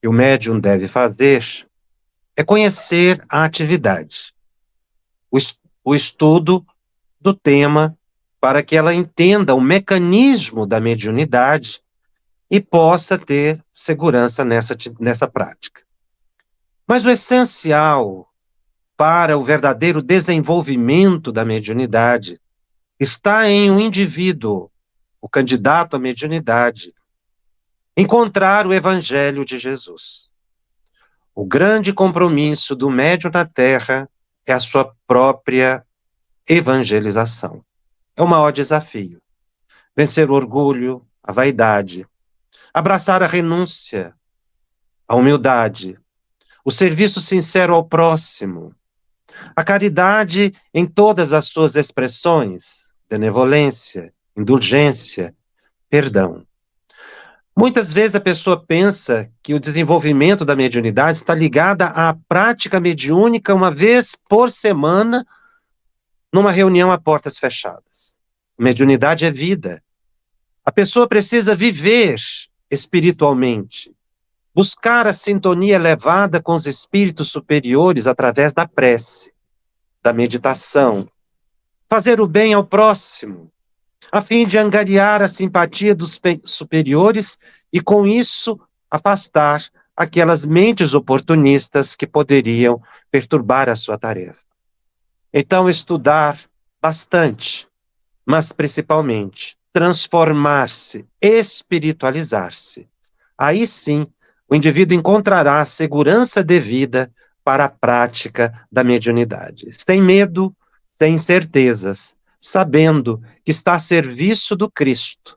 que o médium deve fazer é conhecer a atividade, o estudo do tema, para que ela entenda o mecanismo da mediunidade e possa ter segurança nessa prática. Mas o essencial para o verdadeiro desenvolvimento da mediunidade está em um indivíduo, o candidato à mediunidade, encontrar o Evangelho de Jesus. O grande compromisso do médium na Terra é a sua própria evangelização. É o maior desafio. Vencer o orgulho, a vaidade, abraçar a renúncia, a humildade, o serviço sincero ao próximo, a caridade em todas as suas expressões, benevolência, indulgência, perdão. Muitas vezes a pessoa pensa que o desenvolvimento da mediunidade está ligada à prática mediúnica uma vez por semana, numa reunião a portas fechadas. Mediunidade é vida. A pessoa precisa viver espiritualmente, buscar a sintonia elevada com os espíritos superiores através da prece, da meditação, fazer o bem ao próximo, a fim de angariar a simpatia dos superiores e, com isso, afastar aquelas mentes oportunistas que poderiam perturbar a sua tarefa. Então, estudar bastante, mas principalmente transformar-se, espiritualizar-se. Aí sim, o indivíduo encontrará a segurança devida para a prática da mediunidade, sem medo, sem incertezas, sabendo que está a serviço do Cristo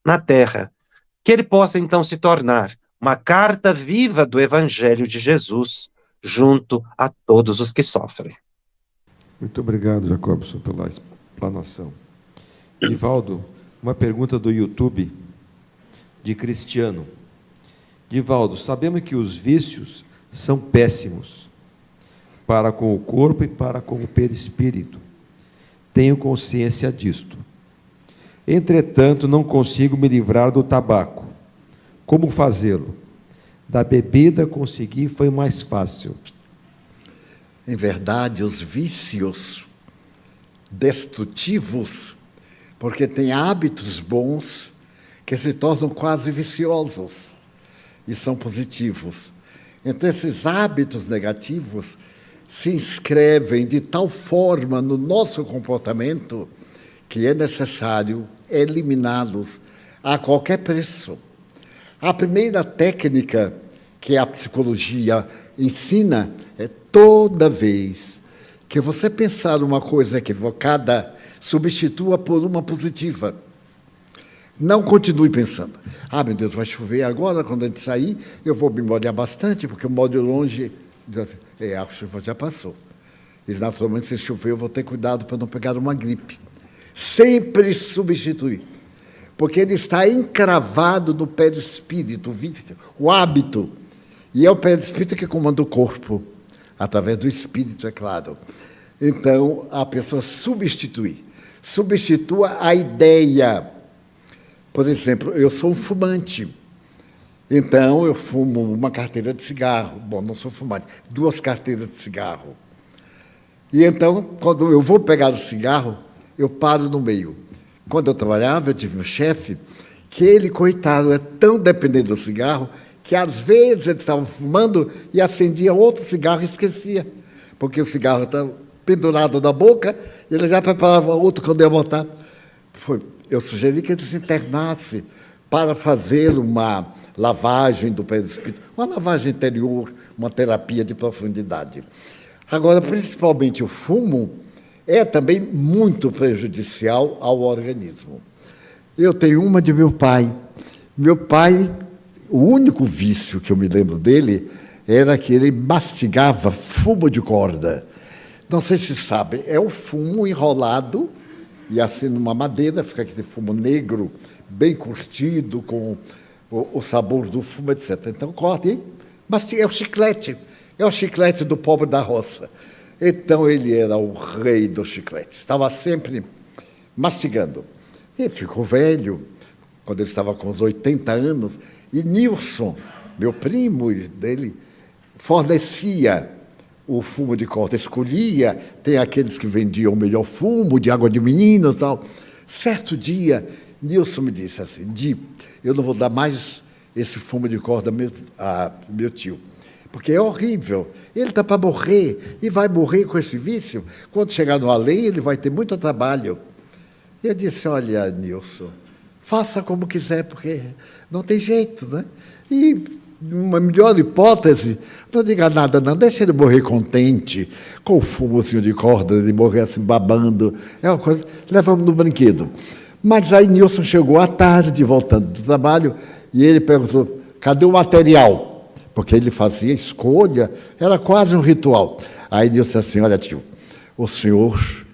na Terra, que ele possa então se tornar uma carta viva do Evangelho de Jesus junto a todos os que sofrem. Muito obrigado, Jacobson, pela explanação. Divaldo, uma pergunta do YouTube, de Cristiano. Divaldo, sabemos que os vícios são péssimos para com o corpo e para com o perispírito. Tenho consciência disto. Entretanto, não consigo me livrar do tabaco. Como fazê-lo? Da bebida consegui, foi mais fácil. Em verdade, os vícios destrutivos, porque tem hábitos bons que se tornam quase viciosos e são positivos. Então, esses hábitos negativos se inscrevem de tal forma no nosso comportamento que é necessário eliminá-los a qualquer preço. A primeira técnica que a psicologia ensina é toda vez que você pensar uma coisa equivocada, substitua por uma positiva. Não continue pensando. Ah, meu Deus, vai chover agora, quando a gente sair, eu vou me molhar bastante, porque eu moro longe. A chuva já passou. E, naturalmente, se chover, eu vou ter cuidado para não pegar uma gripe. Sempre substituir. Porque ele está encravado no perispírito, o hábito. E é o perispírito que comanda o corpo, através do espírito, é claro. Então, a pessoa substitui. Substitua a ideia. Por exemplo, eu sou um fumante. Então, eu fumo uma carteira de cigarro. Bom, não sou fumante. 2 carteiras de cigarro. E então, quando eu vou pegar o cigarro, eu paro no meio. Quando eu trabalhava, eu tive um chefe que ele, coitado, é tão dependente do cigarro que, às vezes, ele estava fumando e acendia outro cigarro e esquecia. Porque o cigarro estava pendurado na boca, ele já preparava outro quando ia botar. Eu sugeri que ele se internasse para fazer uma lavagem do perispírito, uma lavagem interior, uma terapia de profundidade. Agora, principalmente o fumo é também muito prejudicial ao organismo. Eu tenho uma de meu pai. Meu pai, o único vício que eu me lembro dele era que ele mastigava fumo de corda. Não sei se sabe, é o fumo enrolado e assim numa madeira, fica aquele fumo negro, bem curtido, com o sabor do fumo, etc. Então, corta e mastiga, é o chiclete do pobre da roça. Então, ele era o rei do chiclete, estava sempre mastigando. Ele ficou velho, quando ele estava com uns 80 anos, e Nilson, meu primo dele, fornecia o fumo de corda, escolhia, tem aqueles que vendiam o melhor fumo, de água de menino e tal. Certo dia, Nilson me disse assim, eu não vou dar mais esse fumo de corda a meu tio, porque é horrível, ele está para morrer, e vai morrer com esse vício, quando chegar no além, ele vai ter muito trabalho. E eu disse, olha, Nilson, faça como quiser, porque não tem jeito, né? E, uma melhor hipótese, não diga nada, não, deixa ele morrer contente, com o fumozinho de corda, ele morrer assim, babando, é uma coisa, levamos no brinquedo. Mas aí Nilson chegou à tarde, voltando do trabalho, e ele perguntou, cadê o material? Porque ele fazia escolha, era quase um ritual. Aí Nilson disse assim, olha tio, o senhor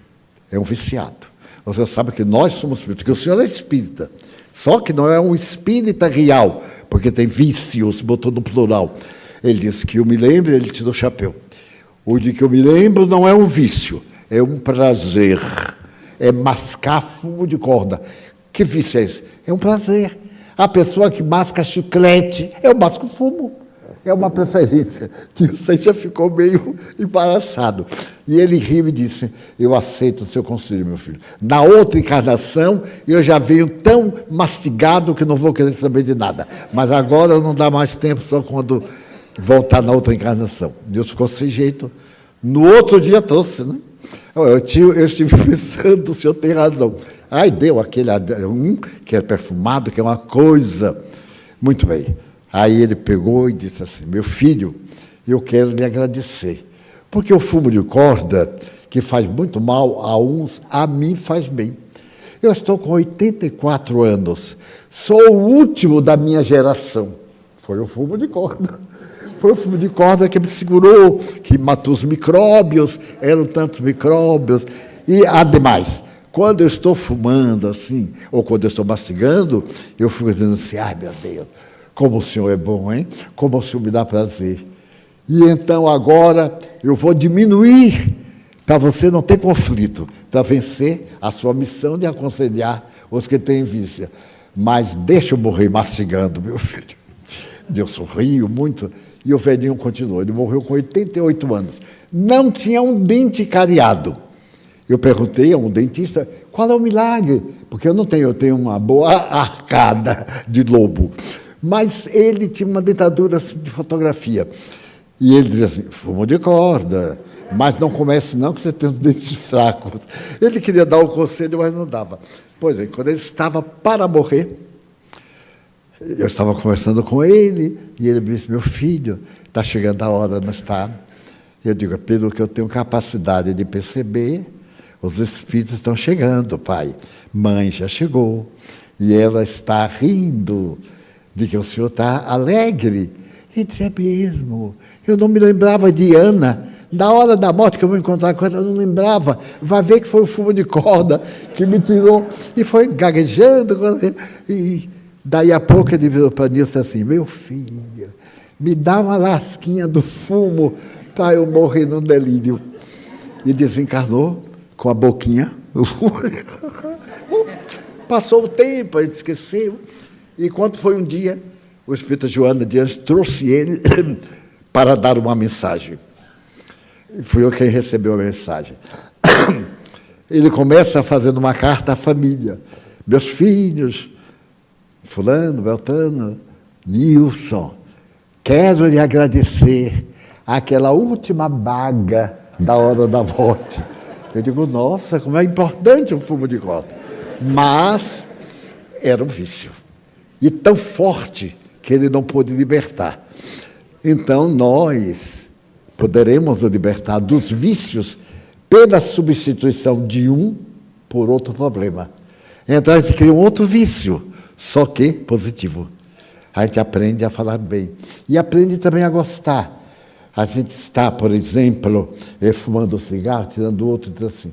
é um viciado, Você sabe que nós somos espíritas, que o senhor é espírita. Só que não é um espírita real, porque tem vícios, botou no plural. Ele disse que eu me lembro, ele tirou o chapéu. O de que eu me lembro não é um vício, é um prazer. É mascar fumo de corda. Que vício é esse? É um prazer. A pessoa que masca chiclete, eu masco fumo. É uma preferência. Que você já ficou meio embaraçado. E ele riu e disse, eu aceito o seu conselho, meu filho. Na outra encarnação, eu já venho tão mastigado que não vou querer saber de nada. Mas agora não dá mais tempo, só quando voltar na outra encarnação. Deus ficou sem jeito. No outro dia trouxe, né? Eu estive pensando, o senhor tem razão. Aí deu aquele que é perfumado, que é uma coisa. Muito bem. Aí ele pegou e disse assim, meu filho, eu quero lhe agradecer. Porque o fumo de corda, que faz muito mal a uns, a mim faz bem. Eu estou com 84 anos. Sou o último da minha geração. Foi o fumo de corda. Foi o fumo de corda que me segurou, que matou os micróbios, eram tantos micróbios. E, ademais, quando eu estou fumando assim, ou quando eu estou mastigando, eu fico dizendo assim, ai meu Deus, como o senhor é bom, hein? Como o senhor me dá prazer. E então agora eu vou diminuir, para você não ter conflito, para vencer a sua missão de aconselhar os que têm vício. Mas deixa eu morrer mastigando, meu filho. Deus sorriu muito. E o velhinho continuou. Ele morreu com 88 anos. Não tinha um dente cariado. Eu perguntei a um dentista, qual é o milagre? Porque eu tenho uma boa arcada de lobo. Mas ele tinha uma dentadura de fotografia. E ele dizia assim, fumo de corda, mas não comece não, que você tem os dentes fracos. Ele queria dar o conselho, mas não dava. Pois é, quando ele estava para morrer, eu estava conversando com ele, e ele me disse, meu filho, está chegando a hora, não está? Eu digo, pelo que eu tenho capacidade de perceber, os espíritos estão chegando, pai. Mãe já chegou, e ela está rindo de que o senhor está alegre. Ele disse, é mesmo, eu não me lembrava de Ana. Na hora da morte que eu vou encontrar com ela, eu não lembrava. Vai ver que foi o fumo de corda que me tirou. E foi gaguejando, e daí a pouco ele virou para mim e disse assim, meu filho, me dá uma lasquinha do fumo para eu morrer num delírio. E desencarnou com a boquinha. Passou o tempo, ele esqueceu. E quando foi um dia, o espírito Joana de Anjos trouxe ele para dar uma mensagem. E fui eu quem recebeu a mensagem. Ele começa fazendo uma carta à família. Meus filhos, fulano, Beltrano, Nilson, quero lhe agradecer aquela última baga da hora da morte. Eu digo, nossa, como é importante o fumo de corda. Mas era um vício. E tão forte que ele não pôde libertar. Então, nós poderemos nos libertar dos vícios pela substituição de um por outro problema. Então, a gente cria um outro vício, só que positivo. A gente aprende a falar bem. E aprende também a gostar. A gente está, por exemplo, fumando cigarro, tirando outro, diz assim,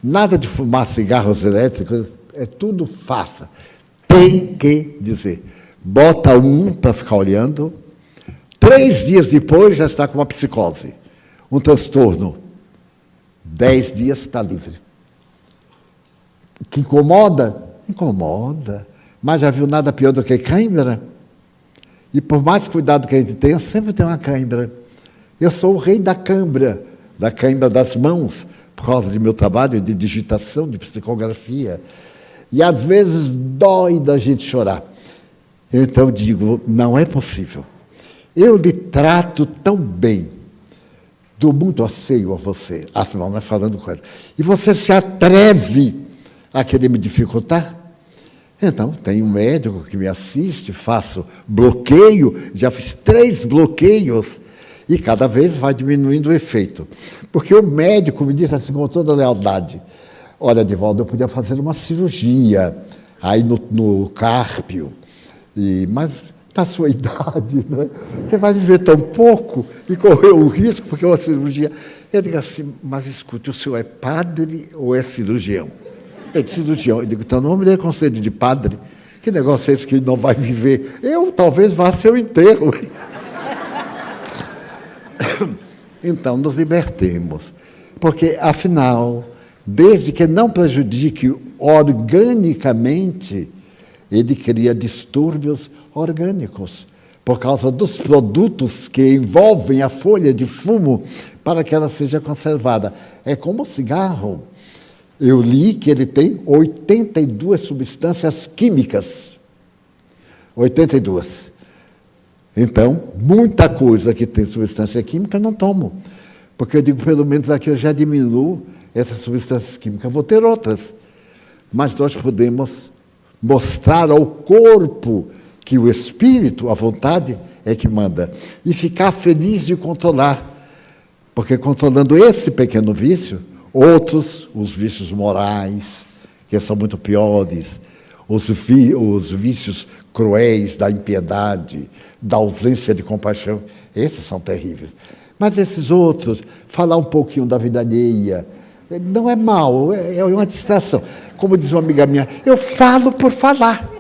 nada de fumar cigarros elétricos, é tudo faça. Tem que dizer. Bota um para ficar olhando, 3 dias depois já está com uma psicose, um transtorno. 10 dias está livre. Que incomoda? Incomoda. Mas já viu nada pior do que cãibra? E por mais cuidado que a gente tenha, sempre tem uma cãibra. Eu sou o rei da cãibra das mãos, por causa do meu trabalho de digitação, de psicografia. E às vezes dói da gente chorar. Eu então digo, não é possível. Eu lhe trato tão bem, dou muito asseio a você, as mãos falando com ela, e você se atreve a querer me dificultar? Então, tem um médico que me assiste, faço bloqueio, já fiz 3 bloqueios, e cada vez vai diminuindo o efeito. Porque o médico me disse assim, com toda a lealdade, olha, Divaldo, eu podia fazer uma cirurgia aí no Cárpio, mas na sua idade, né? Você vai viver tão pouco e correr o risco, porque é uma cirurgia. Eu digo assim, mas escute, o senhor é padre ou é cirurgião? Ele disse do Tião, eu digo, então não me dê conselho de padre. Que negócio é esse que ele não vai viver? Eu talvez vá ao seu enterro. Então, nos libertemos. Porque, afinal, desde que não prejudique organicamente, ele cria distúrbios orgânicos, por causa dos produtos que envolvem a folha de fumo para que ela seja conservada. É como o cigarro. Eu li que ele tem 82 substâncias químicas. 82. Então, muita coisa que tem substância química eu não tomo. Porque eu digo, pelo menos aqui eu já diminuo essas substâncias químicas. Vou ter outras. Mas nós podemos mostrar ao corpo que o espírito, a vontade, é que manda. E ficar feliz de controlar. Porque controlando esse pequeno vício, outros, os vícios morais, que são muito piores, os vícios cruéis da impiedade, da ausência de compaixão, esses são terríveis. Mas esses outros, falar um pouquinho da vida alheia, não é mal, é uma distração. Como diz uma amiga minha, eu falo por falar.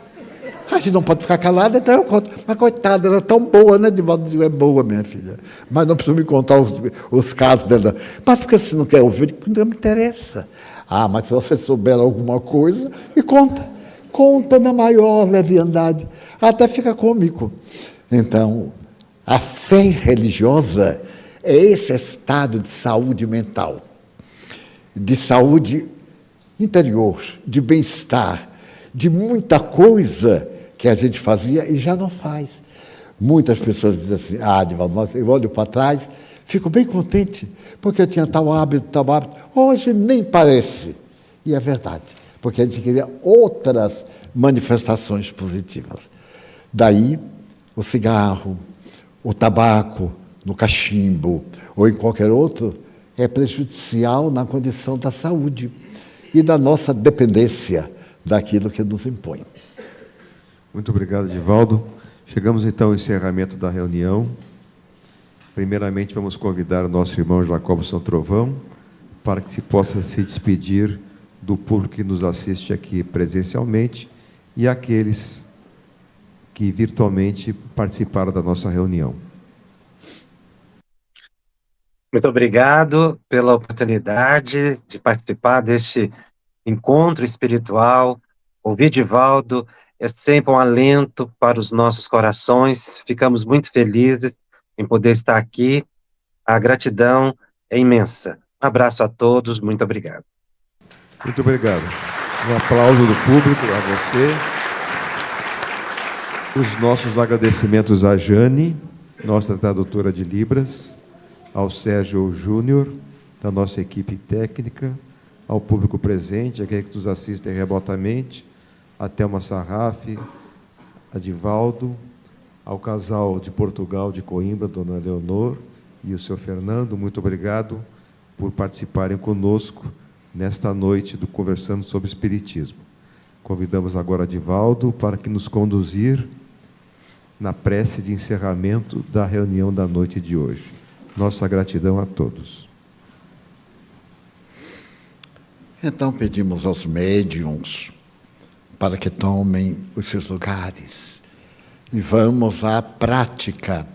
A gente não pode ficar calada, então eu conto. Mas coitada, ela é tão boa, né? De modo é boa, minha filha. Mas não precisa me contar os casos dela. Mas porque você não quer ouvir, não me interessa. Ah, mas se você souber alguma coisa, e conta. Conta na maior leviandade. Até fica cômico. Então, a fé religiosa é esse estado de saúde mental, de saúde interior, de bem-estar, de muita coisa que a gente fazia e já não faz. Muitas pessoas dizem assim, Divaldo, eu olho para trás, fico bem contente, porque eu tinha tal hábito, hoje nem parece. E é verdade, porque a gente queria outras manifestações positivas. Daí, o cigarro, o tabaco, no cachimbo, ou em qualquer outro, é prejudicial na condição da saúde e da nossa dependência daquilo que nos impõe. Muito obrigado, Divaldo. Chegamos então ao encerramento da reunião. Primeiramente, vamos convidar o nosso irmão Jacobson Trovão para que se possa se despedir do público que nos assiste aqui presencialmente e aqueles que virtualmente participaram da nossa reunião. Muito obrigado pela oportunidade de participar deste encontro espiritual. Ouvir Divaldo é sempre um alento para os nossos corações. Ficamos muito felizes em poder estar aqui. A gratidão é imensa. Um abraço a todos, muito obrigado. Muito obrigado. Um aplauso do público a você. Os nossos agradecimentos à Jane, nossa tradutora de Libras, ao Sérgio Júnior, da nossa equipe técnica, ao público presente, aqueles que nos assistem remotamente, a Thelma Sarraf, a Divaldo, ao casal de Portugal, de Coimbra, Dona Leonor e o seu Fernando, muito obrigado por participarem conosco nesta noite do Conversando sobre Espiritismo. Convidamos agora a Divaldo para que nos conduzir na prece de encerramento da reunião da noite de hoje. Nossa gratidão a todos. Então pedimos aos médiuns para que tomem os seus lugares e vamos à prática,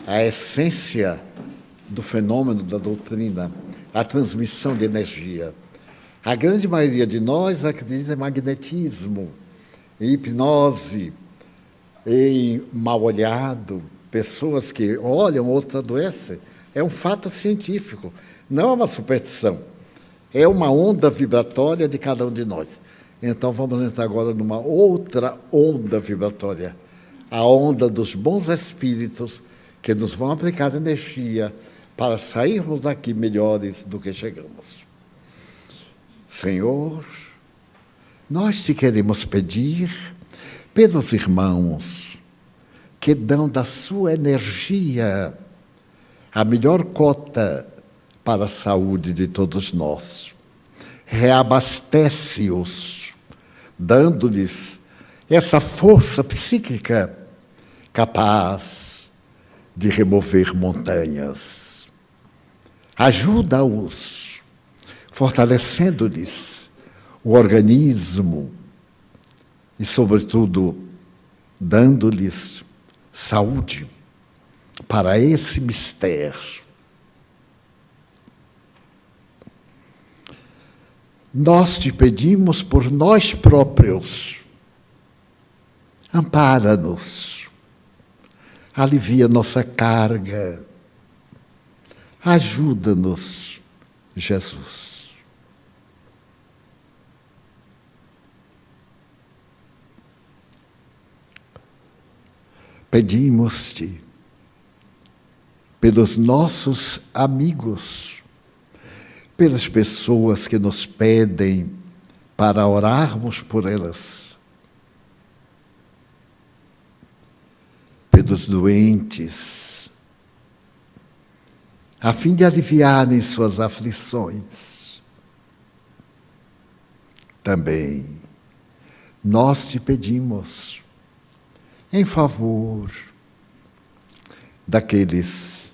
à essência do fenômeno da doutrina, a transmissão de energia. A grande maioria de nós acredita em magnetismo, em hipnose, em mal-olhado, pessoas que olham, outros adoecem. É um fato científico, não é uma superstição. É uma onda vibratória de cada um de nós. Então, vamos entrar agora numa outra onda vibratória, a onda dos bons espíritos que nos vão aplicar energia para sairmos daqui melhores do que chegamos. Senhor, nós te queremos pedir pelos irmãos que dão da sua energia a melhor cota para a saúde de todos nós. Reabastece-os, dando-lhes essa força psíquica capaz de remover montanhas. Ajuda-os, fortalecendo-lhes o organismo e, sobretudo, dando-lhes saúde para esse mistério. Nós te pedimos por nós próprios. Ampara-nos, alivia nossa carga, ajuda-nos, Jesus. Pedimos-te pelos nossos amigos, pelas pessoas que nos pedem para orarmos por elas, pelos doentes, a fim de aliviarem suas aflições. Também nós te pedimos em favor daqueles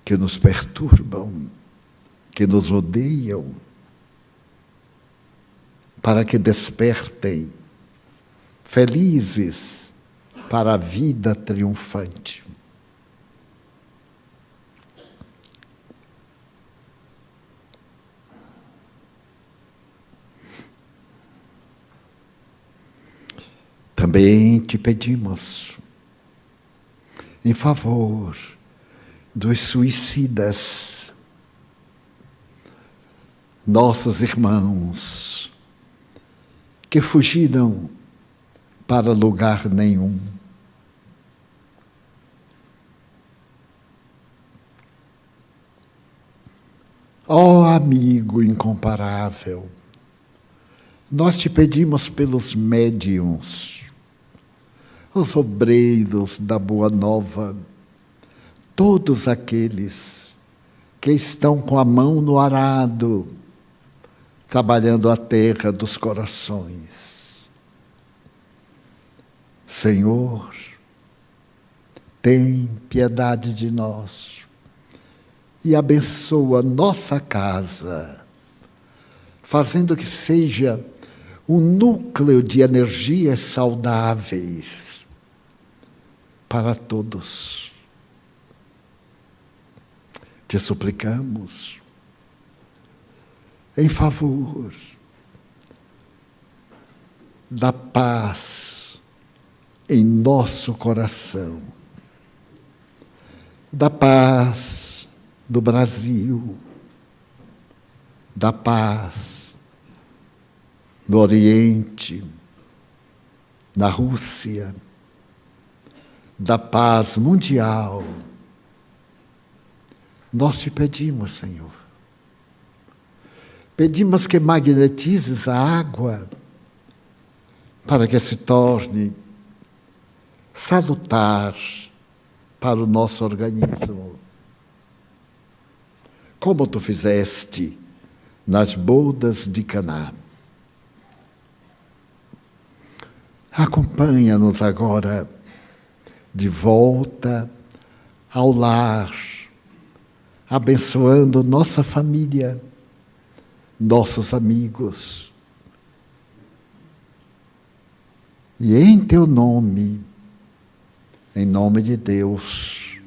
que nos perturbam, que nos odeiam, para que despertem felizes para a vida triunfante. Também te pedimos em favor dos suicidas, nossos irmãos que fugiram para lugar nenhum. Ó amigo incomparável, nós te pedimos pelos médiuns, os obreiros da Boa Nova, todos aqueles que estão com a mão no arado, trabalhando a terra dos corações. Senhor, tem piedade de nós e abençoa nossa casa, fazendo que seja um núcleo de energias saudáveis para todos. Te suplicamos em favor da paz em nosso coração, da paz do Brasil, da paz no Oriente, na Rússia, da paz mundial. Nós te pedimos, Senhor. Pedimos que magnetizes a água para que se torne salutar para o nosso organismo, como tu fizeste nas bodas de Caná. Acompanha-nos agora de volta ao lar, abençoando nossa família, nossos amigos. E em teu nome, em nome de Deus,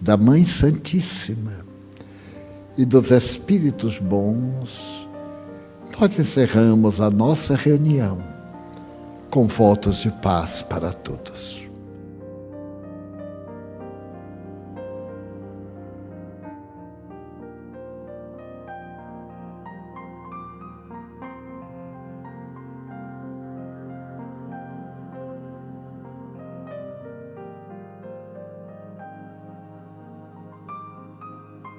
da Mãe Santíssima e dos Espíritos bons, nós encerramos a nossa reunião com votos de paz para todos.